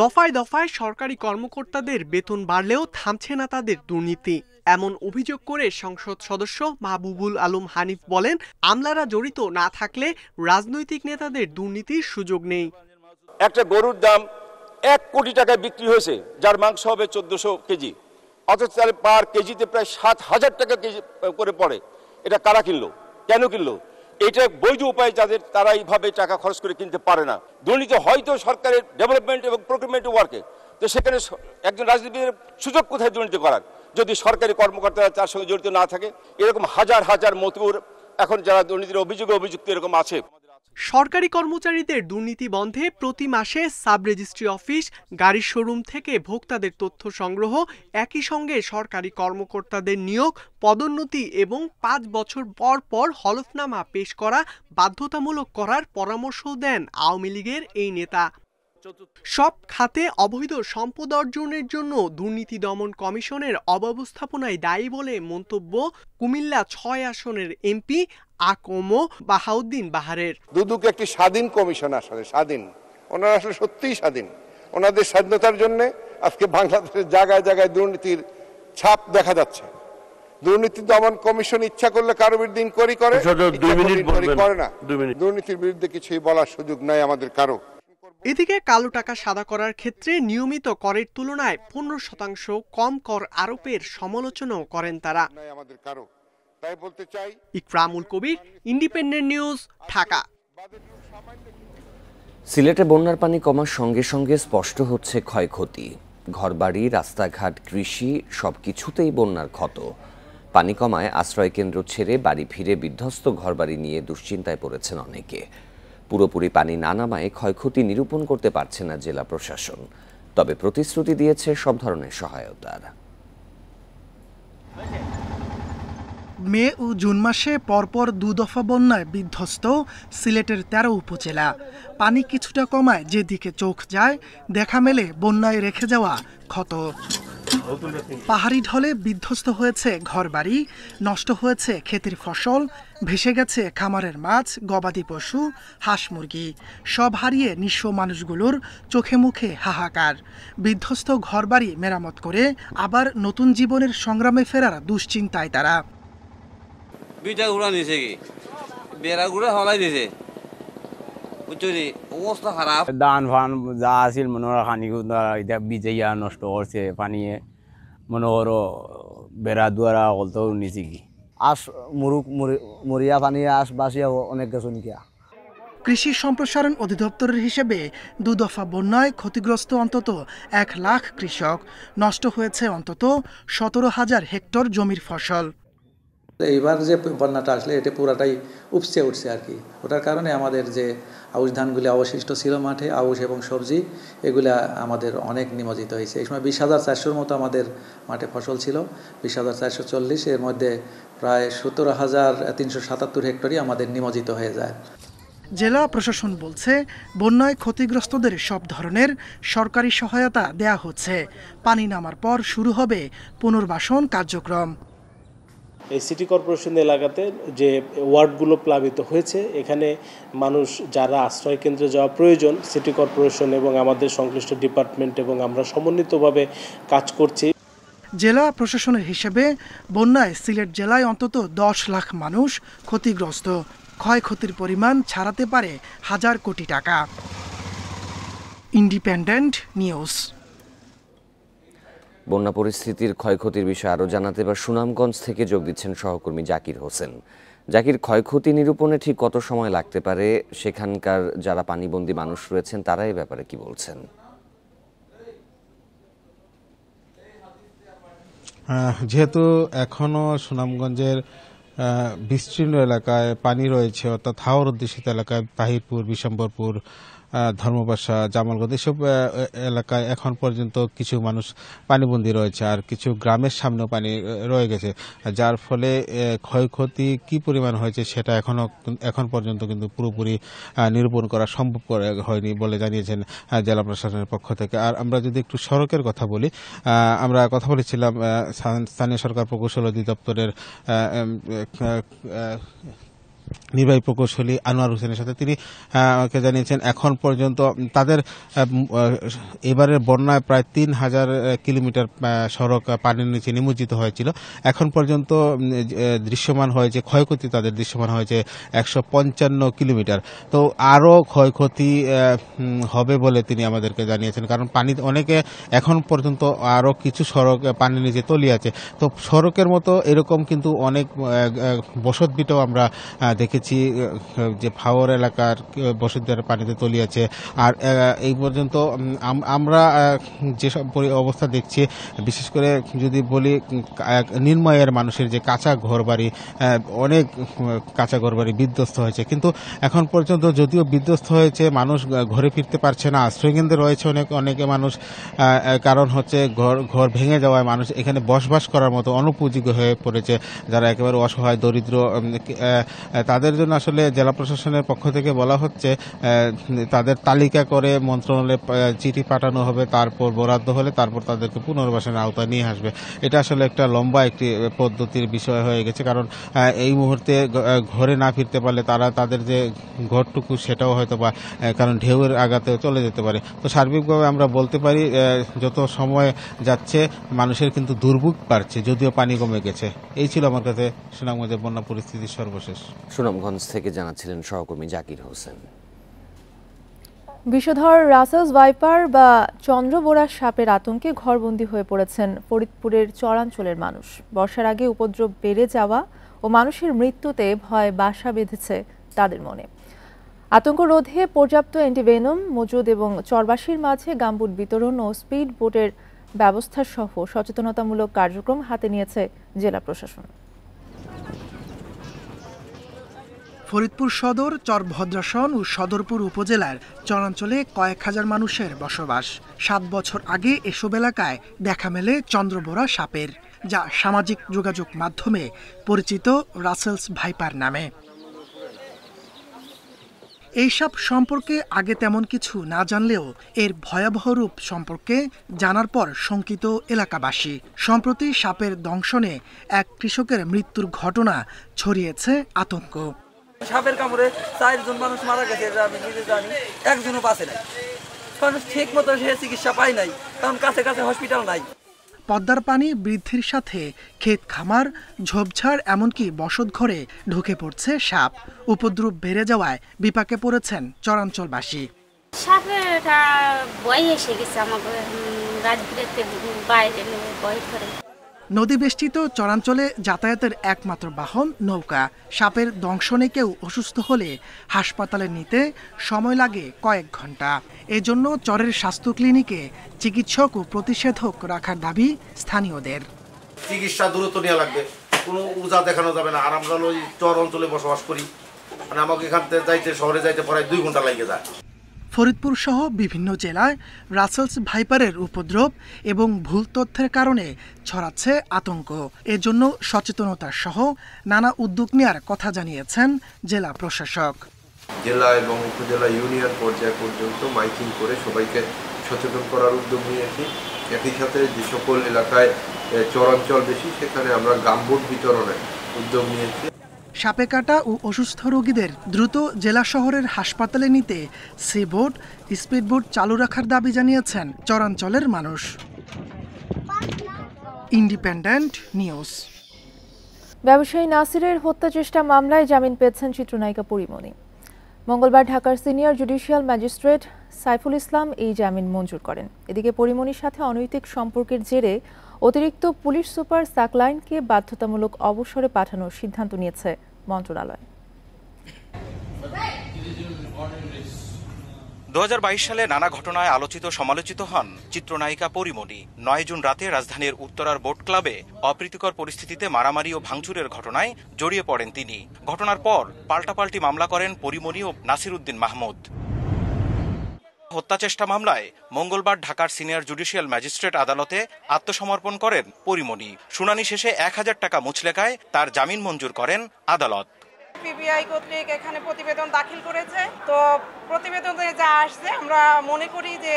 দফায় দফায় সরকারি কর্মকর্তাদের বেতন বাড়লেও থামছে না তাদের দুর্নীতি, এমন অভিযোগ করে সংসদ সদস্য মাহবুবুল আলম হানিফ বলেন, আমলারা জড়িত না থাকলে রাজনৈতিক নেতাদের দুর্নীতির সুযোগ নেই। একটা গরুর দাম 1 কোটি টাকায় বিক্রি হয়েছে, যার মাংস হবে 1400 কেজি, অথচ তার পার কেজিতে প্রায় 7,000 টাকা কেজি করে পড়ে। এটা কারা কিনলো, কেন কিনলো? এটা বৈধ উপায় যাদের, তারা এইভাবে টাকা খরচ করে কিনতে পারে না। দুর্নীতি হয়তো সরকারের ডেভেলপমেন্ট এবং প্রকিউরমেন্ট ওয়ার্কে, তো সেখানে একজন রাজনীতিবিদের সুযোগ কোথায় দুর্নীতি করার, যদি সরকারি কর্মকর্তারা তার সঙ্গে জড়িত না থাকে? এরকম হাজার হাজার মতুর এখন যারা দুর্নীতির অভিযুক্ত এরকম আছে। সরকারি কর্মচারীদের দুর্নীতি বন্ধে প্রতি মাসে সাব রেজিস্ট্রি অফিস, গাড়ির শোরুম থেকে ভোক্তাদের তথ্য সংগ্রহ, একই সঙ্গে সরকারি কর্মকর্তাদের নিয়োগ, পদোন্নতি এবং 5 বছর পর পর হলফনামা পেশ করা বাধ্যতামূলক করার পরামর্শ দেন আওয়ামী লীগের এই নেতা। সব খাতে অবৈধ সম্পদ অর্জনের জন্য দুর্নীতি দমন কমিশনের অব্যবস্থাপনায় দায়ী বলে মন্তব্য কুমিল্লা ৬ আসনের এমপি আকম বাহাউদ্দিন বাহারের। দুদক একটি স্বাধীন কমিশন, আসলে স্বাধীন, ওনারা আসলে সত্যিই স্বাধীন। ওনাদের স্বাধীনতার জন্য আজকে বাংলাদেশের জায়গায় জায়গায় দুর্নীতির ছাপ দেখা যাচ্ছে। দুর্নীতি দমন কমিশন ইচ্ছা করলে কারো বিরুদ্ধে ইনকোয়ারি করে, করে না। দুর্নীতির বিরুদ্ধে কিছুই বলার সুযোগ নাই আমাদের কারো। এদিকে কালো টাকা সাদা করার ক্ষেত্রে নিয়মিত করের তুলনায় 15% কম কর আরোপের সমালোচনাও করেন তারা। ইকরামুল কবির, ইন্ডিপেন্ডেন্ট নিউজ, ঢাকা। সিলেটে বন্যার পানি কমার সঙ্গে সঙ্গে স্পষ্ট হচ্ছে ক্ষয়ক্ষতি। ঘরবাড়ি, রাস্তাঘাট, কৃষি সবকিছুতেই বন্যার ক্ষত। পানি কমায় আশ্রয়কেন্দ্র ছেড়ে বাড়ি ফিরে বিধ্বস্ত ঘরবাড়ি নিয়ে দুশ্চিন্তায় পড়েছেন অনেকে। পুরোপুরি পানি না নামায় ক্ষয়ক্ষতি নিরূপণ করতে পারছে না জেলা প্রশাসন, তবে প্রতিশ্রুতি দিয়েছে সব ধরনের সহায়তার। মে ও জুন মাসে পরপর 2 দফা বন্যায় বিধ্বস্ত সিলেটের 13 উপজেলা। পানি কিছুটা কমায় যেদিকে চোখ যায় দেখা মেলে বন্যায় রেখে যাওয়া ক্ষত। পাহাড়ি ঢলে বিধ্বস্ত হয়েছে ঘরবাড়ি, নষ্ট হয়েছে ক্ষেতের ফসল, ভেসে গেছে খামারের মাছ, গবাদি পশু, হাঁস মুরগি। সব হারিয়ে নিঃস্ব মানুষগুলোর চোখে মুখে হাহাকার। বিধ্বস্ত ঘরবাড়ি মেরামত করে আবার নতুন জীবনের সংগ্রামে ফেরার দুশ্চিন্তায় তারা। বিটা গুড়া নিছে কি বেড়া গুড়া হলাই দিছে, বুঝছি অবস্থা খারাপ। ধান ফান যা আছিল মনে হয় খানি এটা বিজেয়া নষ্ট করছে, পানি মনে করো বেড়া দুয়ারা হলতো নিছে কি আস মুরুক মরিয়া পানি আস বাসিয়া অনেক গেছে নাকি। কৃষি সম্প্রসারণ অধিদপ্তরের হিসেবে 2 দফা বন্যায় ক্ষতিগ্রস্ত অন্তত 1 লাখ কৃষক। নষ্ট হয়েছে অন্তত 17,000 হেক্টর জমির ফসল। এইবার যে বন্যাটা আসলে এটা পুরাটাই উপচে উঠছে আর কি। ওটার কারণে আমাদের যে আউশ ধানগুলি অবশিষ্ট ছিল মাঠে, আউশ এবং সবজি, এগুলা আমাদের অনেক নিমজ্জিত হয়েছে। এই সময় 20,400 মতো আমাদের মাঠে ফসল ছিল, 20,440, এর মধ্যে প্রায় 17,377 হেক্টরই আমাদের নিমজ্জিত হয়ে যায়। জেলা প্রশাসন বলছে বন্যায় ক্ষতিগ্রস্তদের সব ধরনের সরকারি সহায়তা দেয়া হচ্ছে। পানি নামার পর শুরু হবে পুনর্বাসন কার্যক্রম। এই সিটি কর্পোরেশন এলাকাতে যে ওয়ার্ডগুলো প্লাবিত হয়েছে, এখানে মানুষ যারা আশ্রয় কেন্দ্রে যাওয়া প্রয়োজন, সিটি কর্পোরেশন এবং আমাদের সংশ্লিষ্ট ডিপার্টমেন্ট এবং আমরা সমন্বিতভাবে কাজ করছি। জেলা প্রশাসনের হিসেবে বন্যায় সিলেট জেলায় অন্তত 10 লাখ মানুষ ক্ষতিগ্রস্ত। ক্ষয়ক্ষতির পরিমাণ ছাড়াতে পারে 1000 কোটি টাকা। Independent news. বন্যা পরিস্থিতির ক্ষয়ক্ষতির বিষয়ে আরও জানাতে এবার সুনামগঞ্জ থেকে যোগ দিচ্ছেন সহকর্মী জাকির হোসেন। জাকির, ক্ষয়ক্ষতি নিরূপণে ঠিক কত সময় লাগতে পারে? সেখানকার যারা পানিবন্দী মানুষ রয়েছেন তারা এই ব্যাপারে কি বলছেন? যেহেতু এখনও সুনামগঞ্জের বিস্তীর্ণ এলাকায় পানি রয়েছে, অর্থাৎ হাওর অধ্যুষিত এলাকায় তাহিরপুর, বিশম্বরপুর, ধর্মবাসা, জামালগঞ্জ এসব এলাকায় এখন পর্যন্ত কিছু মানুষ পানিবন্দী রয়েছে, আর কিছু গ্রামের সামনেও পানি রয়ে গেছে, যার ফলে ক্ষয়ক্ষতি কি পরিমাণ হয়েছে সেটা এখন পর্যন্ত কিন্তু পুরোপুরি নিরূপণ করা সম্ভব হয়নি বলে জানিয়েছেন জেলা প্রশাসনের পক্ষ থেকে। আর আমরা যদি একটু সড়কের কথা বলি, আমরা কথা বলেছিলাম স্থানীয় সরকার প্রকৌশল অধিদপ্তরের নির্বাহী প্রকৌশলী আনোয়ার হোসেনের সাথে। তিনি আমাকে জানিয়েছেন এখন পর্যন্ত তাদের এবারের বন্যায় প্রায় 3000 কিলোমিটার সড়ক পানির নিচে নিমজ্জিত হয়েছিল। এখন পর্যন্ত দৃশ্যমান হয়েছে ক্ষয়ক্ষতি, তাদের দৃশ্যমান হয়েছে 155 কিলোমিটার। তো আরও ক্ষয়ক্ষতি হবে বলে তিনি আমাদেরকে জানিয়েছেন, কারণ পানি অনেকে এখন পর্যন্ত আরও কিছু সড়ক পানির নিচে তলিয়ে আছে। তো সড়কের মতো এরকম কিন্তু অনেক বসতভিটাও আমরা দেখেছি যে ফাওর এলাকার বসতভিটার পানিতে তলিয়ে আছে। আর এই পর্যন্ত আমরা যেসব অবস্থা দেখছি, বিশেষ করে যদি বলি নির্ময়ের মানুষের যে কাঁচা ঘরবাড়ি, অনেক কাঁচা ঘরবাড়ি বিধ্বস্ত হয়েছে, কিন্তু এখন পর্যন্ত যদিও বিধ্বস্ত হয়েছে মানুষ ঘরে ফিরতে পারছে না। আশ্রয়কেন্দ্রে রয়েছে অনেকে মানুষ, কারণ হচ্ছে ঘর ভেঙে যাওয়ায় মানুষ এখানে বসবাস করার মতো অনুপযোগী হয়ে পড়েছে, যারা একেবারে অসহায় দরিদ্র। তাদের জন্য আসলে জেলা প্রশাসনের পক্ষ থেকে বলা হচ্ছে তাদের তালিকা করে মন্ত্রণালয়ে চিঠি পাঠানো হবে, তারপর বরাদ্দ হলে তারপর তাদেরকে পুনর্বাসনের আওতায় নিয়ে আসবে। এটা আসলে একটা লম্বা একটি পদ্ধতির বিষয় হয়ে গেছে, কারণ এই মুহূর্তে ঘরে না ফিরতে পারলে তারা তাদের যে ঘরটুকু সেটাও হয়তো বা কারণ ঢেউয়ের আঘাতেও চলে যেতে পারে। তো সার্বিকভাবে আমরা বলতে পারি যত সময় যাচ্ছে মানুষের কিন্তু দুর্ভোগ বাড়ছে, যদিও পানি কমে গেছে। এই ছিল আমার কাছে সুনামগঞ্জের বন্যা পরিস্থিতির সর্বশেষ। সুনামগঞ্জ থেকে জানাচ্ছিলেন সহকর্মী জাকির হোসেন। বিষধর রাসেলস ভাইপার বা চন্দ্রবোরা সাপের আতঙ্কে ঘরবন্দি হয়ে পড়েছেন ফরিদপুরের চরাঞ্চলের মানুষ। বর্ষার আগে উপদ্রব বেড়ে যাওয়া ও মানুষের মৃত্যুতে ভয় বাসা বেঁধেছে তাদের মনে। আতঙ্ক রোধে পর্যাপ্ত অ্যান্টিভেনম মজুদ এবং চরবাসীর মাঝে গামবুট বিতরণ ও স্পিড বোটের ব্যবস্থা সহ সচেতনতামূলক কার্যক্রম হাতে নিয়েছে জেলা প্রশাসন। ফরিদপুর সদর, চরভদ্রাসন ও সদরপুর উপজেলার চরাঞ্চলে কয়েক হাজার মানুষের বসবাস। 7 বছর আগে এসব এলাকায় দেখা মেলে চন্দ্রবোরা সাপের, যা সামাজিক যোগাযোগ মাধ্যমে পরিচিত রাসেলস ভাইপার নামে। এই সাপ সম্পর্কে আগে তেমন কিছু না জানলেও এর ভয়াবহ রূপ সম্পর্কে জানার পর শঙ্কিত এলাকাবাসী। সম্প্রতি সাপের দংশনে এক কৃষকের মৃত্যুর ঘটনা ছড়িয়েছে আতঙ্ক। সাপের কামড়ে 4 জন মানুষ মারা গেছে, আমি নিজে জানি, একজনও বাঁচে নাই। মানুষ ঠিক মতো সে চিকিৎসা পায় নাই, কারণ কাছে কাছে হসপিটাল নাই। পদ্মার পানি বৃদ্ধির সাথে ক্ষেত খামার, ঝোপঝাড় এমনকি বসত ঘরে ঢুকে পড়ছে সাপ। উপদ্রব বেড়ে যাওয়ায় বিপাকে পড়েছেন চরাঞ্চলবাসী। সাপের ভয় এসে গেছে, আমাকে রাত বিরাতে বাইরে ভয় করে। নদী বেষ্টিত চরাঞ্চলে যাতায়াতের একমাত্র বাহন নৌকা। সাপের দংশনে কেউ অসুস্থ হলে হাসপাতালে নিতে সময় লাগে কয়েক ঘন্টা। এজন্য চরের স্বাস্থ্য ক্লিনিকে চিকিৎসক ও প্রতিষেধক রাখার দাবি স্থানীয়দের। চিকিৎসা দূরত্ব নেওয়া লাগবে, কোনো উজা দেখানো যাবে না। আর আমরা ওই চর অঞ্চলে বসবাস করি, মানে আমাকে এখান থেকে যাইতে শহরে যাইতে প্রায় 2 ঘন্টা লাগে যায়। ফরিদপুর সহ বিভিন্ন জেলায় রাসেলস ভাইপারের উপদ্রব এবং ভুল তথ্যের কারণে ছড়াচ্ছে আতঙ্ক। এজন্য সচেতনতা সহ নানা উদ্যোগ নেওয়ার কথা জানিয়েছেন জেলা প্রশাসক। জেলা এবং উপজেলা ইউনিয়ন পর্যায় পর্যন্ত মাইকিং করে সবাইকে সচেতন করার উদ্যোগ নিয়েছি। একই সাথে যে সকল এলাকায় চরাঞ্চল বেশি সেখানে আমরা গামবুট বিতরণের উদ্যোগ নিয়েছি। সাপে কাটা ও অসুস্থ রোগীদের দ্রুত জেলা শহরের হাসপাতালে নিতে সি বোট, স্পিড বোট চালু রাখার দাবি জানিয়েছেন চরাঞ্চলের মানুষ। Independent news. ব্যবসায়ী নাসিরের হত্যা চেষ্টা মামলায় জামিন পেয়েছেন চিত্রনায়িকা পরিমণি। মঙ্গলবার ঢাকার senior judicial magistrate Saiful Islam এই জামিন মঞ্জুর করেন। এদিকে পরিমণির সাথে অনৈতিক সম্পর্কের জেরে অতিরিক্ত পুলিশ সুপার সাকলাইনকে বাধ্যতামূলক অবসরে পাঠানোর সিদ্ধান্ত নিয়েছে মন্ত্রণালয়। 2022 সালে নানা ঘটনায় আলোচিত সমালোচিত হন চিত্রনায়িকা পরিমণি। 9 জুন রাতে রাজধানীর উত্তরার বোট ক্লাবে অপ্রীতিকর পরিস্থিতিতে মারামারি ও ভাঙচুরের ঘটনায় জড়িয়ে পড়েন তিনি। ঘটনার পর পাল্টাপাল্টি মামলা করেন পরিমণি ও নাসির উদ্দিন মাহমুদ। হত্যাচেষ্টা মামলায় মঙ্গলবার ঢাকার সিনিয়র জুডিশিয়াল ম্যাজিস্ট্রেট আদালতে আত্মসমর্পণ করেন পরিমণি। শুনানি শেষে 1000 টাকা মুচলেকায় তার জামিন মঞ্জুর করেন আদালত। পিবিআই কর্তৃক এখানে প্রতিবেদন দাখিল করেছে, তো প্রতিবেদনে যা আসছে আমরা মনে করি যে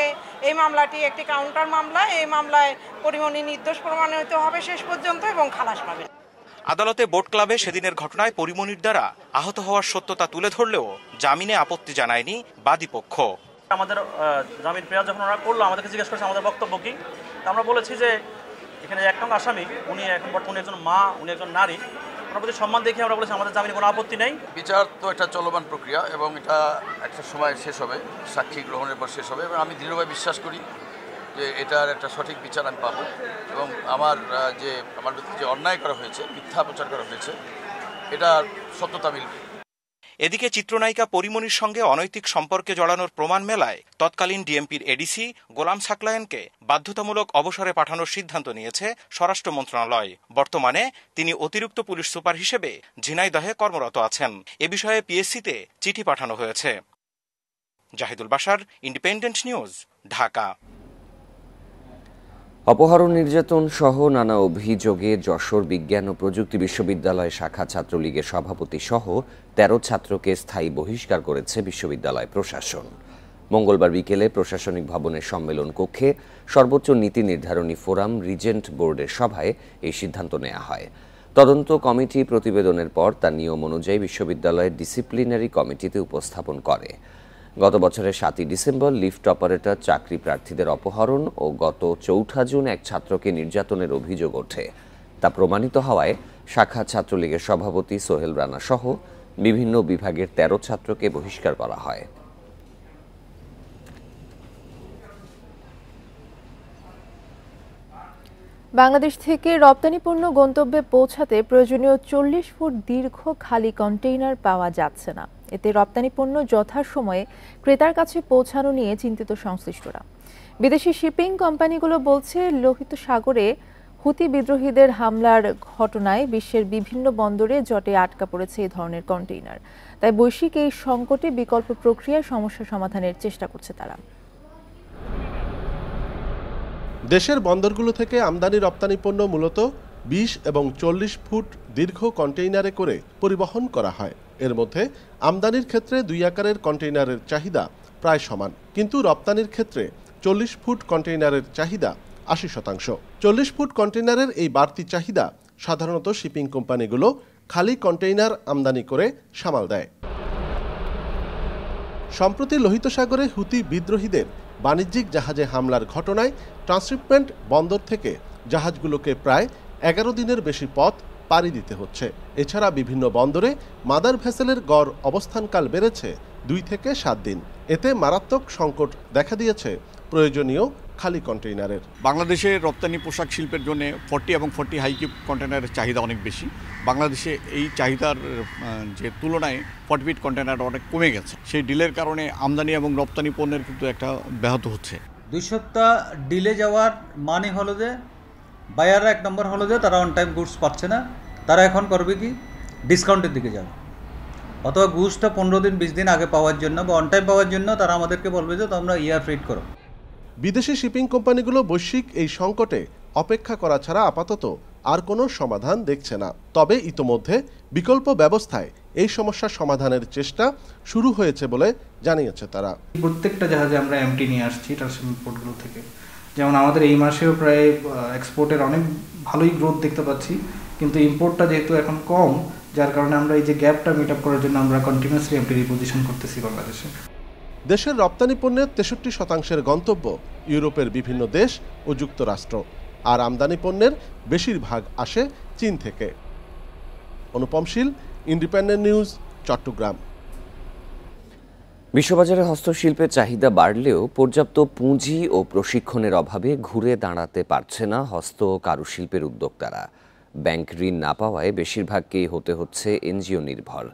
এই মামলাটি একটি কাউন্টার মামলা। এই মামলায় পরিমণি নির্দোষ প্রমাণিত হবে শেষ পর্যন্ত এবং খালাস পাবেন। আদালতে বোট ক্লাবে সেদিনের ঘটনায় পরিমণির দ্বারা আহত হওয়ার সত্যতা তুলে ধরলেও জামিনে আপত্তি জানায়নি বাদীপক্ষ। আমাদের জামিন পেয়ার যখন ওরা করলো, আমাদেরকে জিজ্ঞেস করছে আমাদের বক্তব্য কি। আমরা বলেছি যে এখানে এক নং আসামি, উনি এখন বর্তমানে একজন মা, উনি একজন নারী, ওনার প্রতি সম্মান দেখে আমরা বলেছি আমাদের জামিনে কোনো আপত্তি নেই। বিচার তো একটা চলমান প্রক্রিয়া এবং এটা একটা সময় শেষ হবে, সাক্ষী গ্রহণের পর শেষ হবে এবং আমি দৃঢ়ভাবে বিশ্বাস করি যে এটার একটা সঠিক বিচার আমি পাবো এবং আমার বিরুদ্ধে যে অন্যায় করা হয়েছে, মিথ্যা প্রচার করা হয়েছে, এটার সত্যতা মিলবে। এদিকে চিত্রনায়িকা পরিমণির সঙ্গে অনৈতিক সম্পর্কে জড়ানোর প্রমাণ মেলায় তৎকালীন ডিএমপির এডিসি গোলাম সাকলায়েনকে বাধ্যতামূলক অবসরে পাঠানোর সিদ্ধান্ত নিয়েছে স্বরাষ্ট্র মন্ত্রণালয়। বর্তমানে তিনি অতিরিক্ত পুলিশ সুপার হিসেবে ঝিনাইদহে কর্মরত আছেন। এ বিষয়ে পিএসসিতে চিঠি পাঠানো হয়েছে। Zahidul Bashar, independent news, Dhaka. অপহরণ, নির্যাতন সহ নানা অভিযোগে যশোর বিজ্ঞান ও প্রযুক্তি বিশ্ববিদ্যালয় শাখা ছাত্রলীগের সভাপতি সহ 13 ছাত্রকে স্থায়ী বহিষ্কার করেছে বিশ্ববিদ্যালয় প্রশাসন। মঙ্গলবার বিকেলে প্রশাসনিক ভবনের সম্মেলন কক্ষে সর্বোচ্চ নীতি নির্ধারণী ফোরাম রিজেন্ট বোর্ডের সভায় এই সিদ্ধান্ত নেওয়া হয়। তদন্ত কমিটি প্রতিবেদনের পর তার নিয়ম অনুযায়ী বিশ্ববিদ্যালয়ের ডিসিপ্লিনারি কমিটিতে উপস্থাপন করে। গত বছরের 7 ডিসেম্বর লিফট অপারেটর চাকরি প্রার্থীদের অপহরণ ও গত 4 জুন এক ছাত্রকে নির্যাতনের অভিযোগ ওঠে। তা প্রমাণিত হওয়ায় শাখা ছাত্রলীগের সভাপতি সোহেল রানা সহ বিভিন্ন বিভাগের 13 ছাত্রকে বহিষ্কার করা হয়। বাংলাদেশ থেকে রপ্তানি পণ্য গন্তব্যে পৌঁছাতে প্রয়োজনীয় 40 ফুট দীর্ঘ খালি কন্টেইনার পাওয়া যাচ্ছে না। এতে রপ্তানি পণ্য যথাসময়ে ক্রেতার কাছে পৌঁছানো নিয়ে চিন্তিত সংশ্লিষ্টরা। বিদেশি শিপিং কোম্পানিগুলো বলছে, লোহিত সাগরে হুতি বিদ্রোহীদের হামলার ঘটনায় বিশ্বের বিভিন্ন বন্দরে জটে আটকা পড়েছে এই ধরনের কন্টেইনার। তাই বৈশ্বিক এই সংকটে বিকল্প প্রক্রিয়ায় সমস্যা সমাধানের চেষ্টা করছে তারা। দেশের বন্দরগুলো থেকে আমদানি রপ্তানি পণ্য মূলত 20 এবং 40 ফুট দীর্ঘ কন্টেইনারে করে পরিবহন করা হয়। এর মধ্যে আমদানির ক্ষেত্রে 2 আকারের কন্টেইনারের চাহিদা প্রায় সমান, কিন্তু রপ্তানির ক্ষেত্রে 40 ফুট কন্টেইনারের চাহিদা 80%। 40 ফুট কন্টেইনারের এই বাড়তি চাহিদা সাধারণত শিপিং কোম্পানিগুলো খালি কন্টেইনার আমদানি করে সামাল দেয়। সম্প্রতি লোহিত সাগরে হুতি বিদ্রোহীদের বাণিজ্যিক জাহাজে হামলার ঘটনায় ট্রান্সশিপমেন্ট বন্দর থেকে জাহাজগুলোকে প্রায় 11 দিনের বেশি পথ পাড়ি দিতে হচ্ছে। এছাড়া বিভিন্ন বন্দরে মাদার ভেসেলের গড় অবস্থানকাল বেড়েছে 2 থেকে 7 দিন। এতে মারাত্মক সংকট দেখা দিয়েছে প্রয়োজনীয় খালি কন্টেইনারের। বাংলাদেশের রপ্তানি পোশাক শিল্পের জন্য 40 এবং 40 হাই কিউব কন্টেইনারের চাহিদা অনেক বেশি। বাংলাদেশে এই চাহিদার যে তুলনায় 40 ফিট কন্টেইনার অনেক কমে গেছে। সেই ডিলের কারণে আমদানি এবং রপ্তানি পণ্যের কিন্তু একটা ব্যাহত হচ্ছে। 2 সপ্তাহ ডিলে যাওয়ার মানে হলো যে বায়াররা 1 নম্বর হলো যে তারা অন টাইম গুডস পাচ্ছে না। তারা এখন করবে কি, ডিসকাউন্টের দিকে যাবে, অথবা গুডসটা 15 দিন 20 দিন আগে পাওয়ার জন্য বা অন টাইম পাওয়ার জন্য তারা আমাদেরকে বলবে যে তোমরা ইয়ার ফ্রেট করো। বিদেশি শিপিং কোম্পানিগুলো বৈশ্বিক এই সংকটে অপেক্ষা করা ছাড়া আপাতত আর কোনো সমাধান দেখছে না। তবে ইতোমধ্যে বিকল্প ব্যবস্থায় এই সমস্যার সমাধানের চেষ্টা শুরু হয়েছে বলে জানিয়েছে তারা। প্রত্যেকটা জাহাজে আমরা এমটি নিয়ে আসছি ট্রান্সশিপমেন্ট পোর্টগুলো থেকে। যেমন আমাদের এই মাসেও প্রায় এক্সপোর্টের অনেক ভালোই গ্রোথ দেখতে পাচ্ছি, কিন্তু ইম্পোর্টটা যেহেতু এখন কম, যার কারণে আমরা এই যে গ্যাপটা মিট আপ করার জন্য আমরা কন্টিনিউয়াসলি এমটি রিপোজিশন করতেছি বাংলাদেশে। দেশের রপ্তানি পণ্যের 63% গন্তব্য ইউরোপের বিভিন্ন দেশ ও যুক্তরাষ্ট্র, আর আমদানি পণ্যের বেশিরভাগ আসে চীন থেকে। অনুপম শীল, ইন্ডিপেন্ডেন্ট নিউজ, চট্টগ্রাম। বিশ্ববাজারে হস্তশিল্পের চাহিদা বাড়লেও পর্যাপ্ত পুঁজি ও প্রশিক্ষণের অভাবে ঘুরে দাঁড়াতে পারছে না হস্ত ও কারুশিল্পের উদ্যোক্তারা। ব্যাংক ঋণ না পাওয়ায় বেশিরভাগকেই হতে হচ্ছে এনজিও নির্ভর।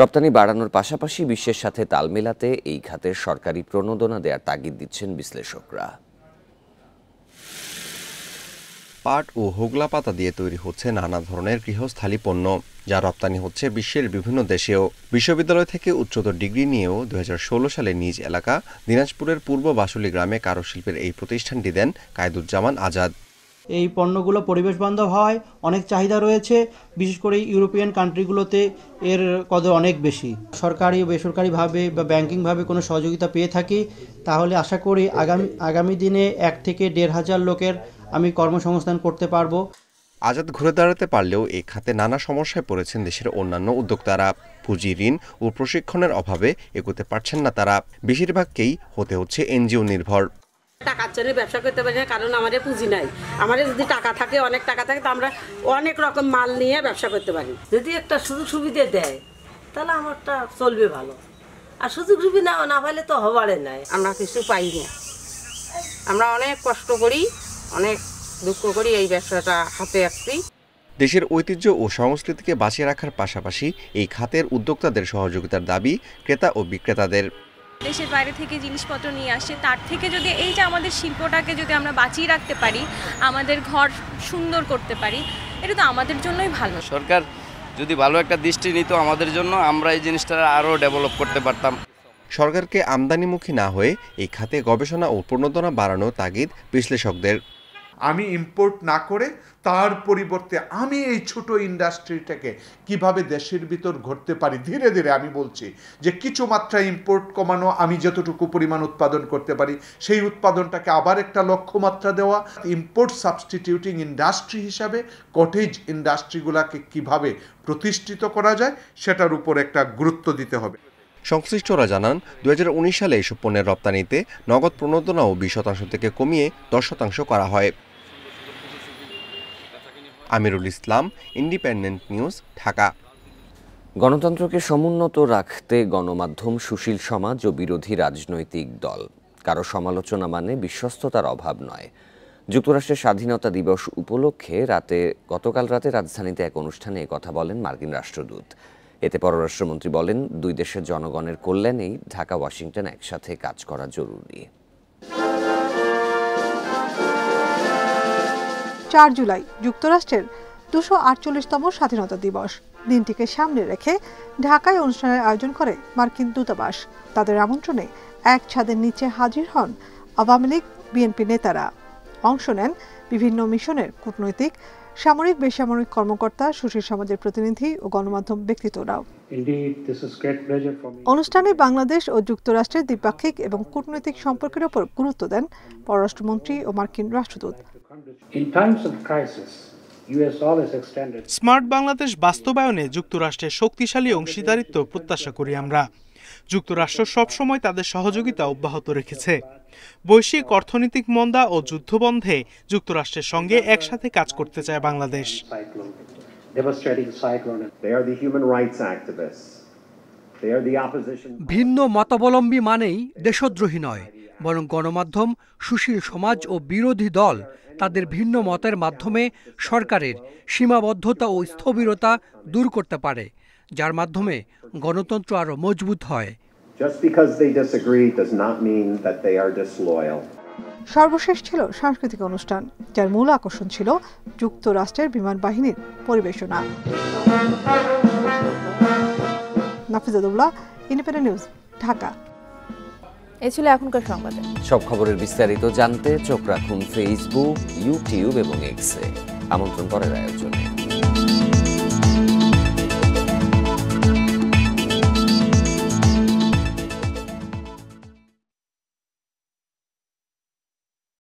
রপ্তানি বাড়ানোর পাশাপাশি বিশ্বের সাথে তাল মেলাতে এই খাতের সরকারি প্রণোদনা দেওয়ার তাগিদ দিচ্ছেন বিশ্লেষকরা। পাট ও হোগলা পাতা দিয়ে তৈরি হচ্ছে নানা ধরনের গৃহস্থালী পণ্য, যা রপ্তানি হচ্ছে বিশ্বের বিভিন্ন দেশেও। বিশ্ববিদ্যালয় থেকে উচ্চতর ডিগ্রি নিয়েও 2016 সালে নিজ এলাকা দিনাজপুরের পূর্ব বাসুলি গ্রামে কারুশিল্পের এই প্রতিষ্ঠানটি দেন কায়েদুজ্জামান আজাদ। এই পণ্যগুলো পরিবেশ বান্ধব হয়, অনেক চাহিদা রয়েছে, বিশেষ করে ইউরোপিয়ান কান্ট্রিগুলোতে এর কদর অনেক বেশি। সরকারি ও বেসরকারিভাবে বা ব্যাংকিংভাবে কোনো সহযোগিতা পেয়ে থাকি, তাহলে আশা করি আগামী দিনে 1 থেকে 1,500 লোকের আমি কর্মসংস্থান করতে পারবো। আজাদ ঘুরে দাঁড়াতে পারলেও এই খাতে নানা সমস্যায় পড়েছেন দেশের অন্যান্য উদ্যোক্তারা। পুঁজি, ঋণ ও প্রশিক্ষণের অভাবে এগোতে পারছেন না তারা। বেশিরভাগকেই হতে হচ্ছে এনজিও নির্ভর। টাকার জন্য ব্যবসা করতে পারি না, কারণ আমাদের পুঁজি নাই। আমাদের যদি টাকা থাকে, অনেক টাকা থাকে, তো আমরা অনেক রকম মাল নিয়ে ব্যবসা করতে পারি। যদি একটা সুযোগ সুবিধা দেয় তাহলে আমারটা চলবে ভালো, আর সুযোগ সুবিধা না পাইলে তো হবারে নাই। আমরা কিছু পাই না, আমরা অনেক কষ্ট করি, অনেক দুঃখ করি এই ব্যবসাটা হাতে আসছি। দেশের ঐতিহ্য ও সংস্কৃতিকে বাঁচিয়ে রাখার পাশাপাশি এই খাতের উদ্যোক্তাদের সহযোগিতার দাবি ক্রেতা ও বিক্রেতাদের। দেশের বাইরে থেকে জিনিসপত্র নিয়ে আসে, তার থেকে যদি এই যে আমাদের শিল্পটাকে যদি আমরা বাঁচিয়ে রাখতে পারি, আমাদের ঘর সুন্দর করতে পারি, এটা তো আমাদের জন্যই ভালো। সরকার যদি ভালো একটা দৃষ্টি নিত আমাদের জন্য, আমরা এই জিনিসটা আরও ডেভেলপ করতে পারতাম। সরকারকে আমদানিমুখী না হয়ে এই খাতে গবেষণা ও প্রণোদনা বাড়ানোর তাগিদ বিশ্লেষকদের। আমি ইম্পোর্ট না করে তার পরিবর্তে আমি এই ছোট ইন্ডাস্ট্রিটাকে কিভাবে দেশের ভিতর ঘটতে পারি, ধীরে ধীরে আমি বলছি যে কিছু মাত্রা ইম্পোর্ট কমানো, আমি যতটুকু পরিমাণ উৎপাদন করতে পারি সেই উৎপাদনটাকে আবার একটা লক্ষ্যমাত্রা দেওয়া, ইম্পোর্ট সাবস্টিটিউটিং ইন্ডাস্ট্রি হিসাবে কটেজ ইন্ডাস্ট্রিগুলোকে কিভাবে প্রতিষ্ঠিত করা যায় সেটার উপর একটা গুরুত্ব দিতে হবে। সংশ্লিষ্টরা জানান 2019 সালে এসব পণ্যের রপ্তানিতে নগদ প্রণোদনাও 20% থেকে কমিয়ে 10% করা হয়। Amirul Islam, independent news, Dhaka. গণতন্ত্রকে সমুন্নত রাখতে গণমাধ্যম, সুশীল সমাজ ও বিরোধী রাজনৈতিক দল কারো সমালোচনা মানে বিশ্বস্ততার অভাব নয়। যুক্তরাষ্ট্রের স্বাধীনতা দিবস উপলক্ষে গতকাল রাতে রাজধানীতে এক অনুষ্ঠানে কথা বলেন মার্কিন রাষ্ট্রদূত। এতে পররাষ্ট্রমন্ত্রী বলেন, দুই দেশের জনগণের কল্যাণেই ঢাকা ওয়াশিংটন একসাথে কাজ করা জরুরি। 4 জুলাই যুক্তরাষ্ট্রের 248তম স্বাধীনতা দিবস। দিনটিকে সামনে রেখে ঢাকায় অনুষ্ঠানের আয়োজন করে মার্কিন দূতাবাস। তাদের আমন্ত্রণে এক ছাদের নিচে হাজির হন আওয়ামী লীগ, বিএনপি নেতারা। অংশ নেন বিভিন্ন মিশনের কূটনৈতিক, সামরিক, বেসামরিক কর্মকর্তা, সুশীল সমাজের প্রতিনিধি ও গণমাধ্যম ব্যক্তিত্বরাও। অনুষ্ঠানে বাংলাদেশ ও যুক্তরাষ্ট্রের দ্বিপাক্ষিক এবং কূটনৈতিক সম্পর্কের উপর গুরুত্ব দেন পররাষ্ট্রমন্ত্রী ও মার্কিন রাষ্ট্রদূত। স্মার্ট বাংলাদেশ বাস্তবায়নে যুক্তরাষ্ট্রের শক্তিশালী অংশীদারিত্ব প্রত্যাশা করি আমরা। যুক্তরাষ্ট্র সবসময় তাদের সহযোগিতা অব্যাহত রেখেছে। বৈশ্বিক অর্থনৈতিক মন্দা ও যুদ্ধবন্ধে যুক্তরাষ্ট্রের সঙ্গে একসাথে কাজ করতে চায় বাংলাদেশ। ভিন্ন মতাবলম্বী মানেই দেশদ্রোহী নয়, বরং গণমাধ্যম, সুশীল সমাজ ও বিরোধী দল তাদের ভিন্ন মতের মাধ্যমে সরকারের সীমাবদ্ধতা ও স্থবিরতা দূর করতে পারে, যার মাধ্যমে গণতন্ত্র আরও মজবুত হয়। সর্বশেষ ছিল সাংস্কৃতিক অনুষ্ঠান, যার মূল আকর্ষণ ছিল যুক্তরাষ্ট্রের বিমান বাহিনীর পরিবেশনা। নাফিজাতুল্লাহ, ইন্ডিপেন্ডেন্ট নিউজ, ঢাকা। এই ছিল এখনকার সংবাদ। সব খবরের বিস্তারিত জানতে চোখ রাখুন ফেসবুক, ইউটিউব এবং এক্সে। আমন্ত্রণ পরের আয়োজনে।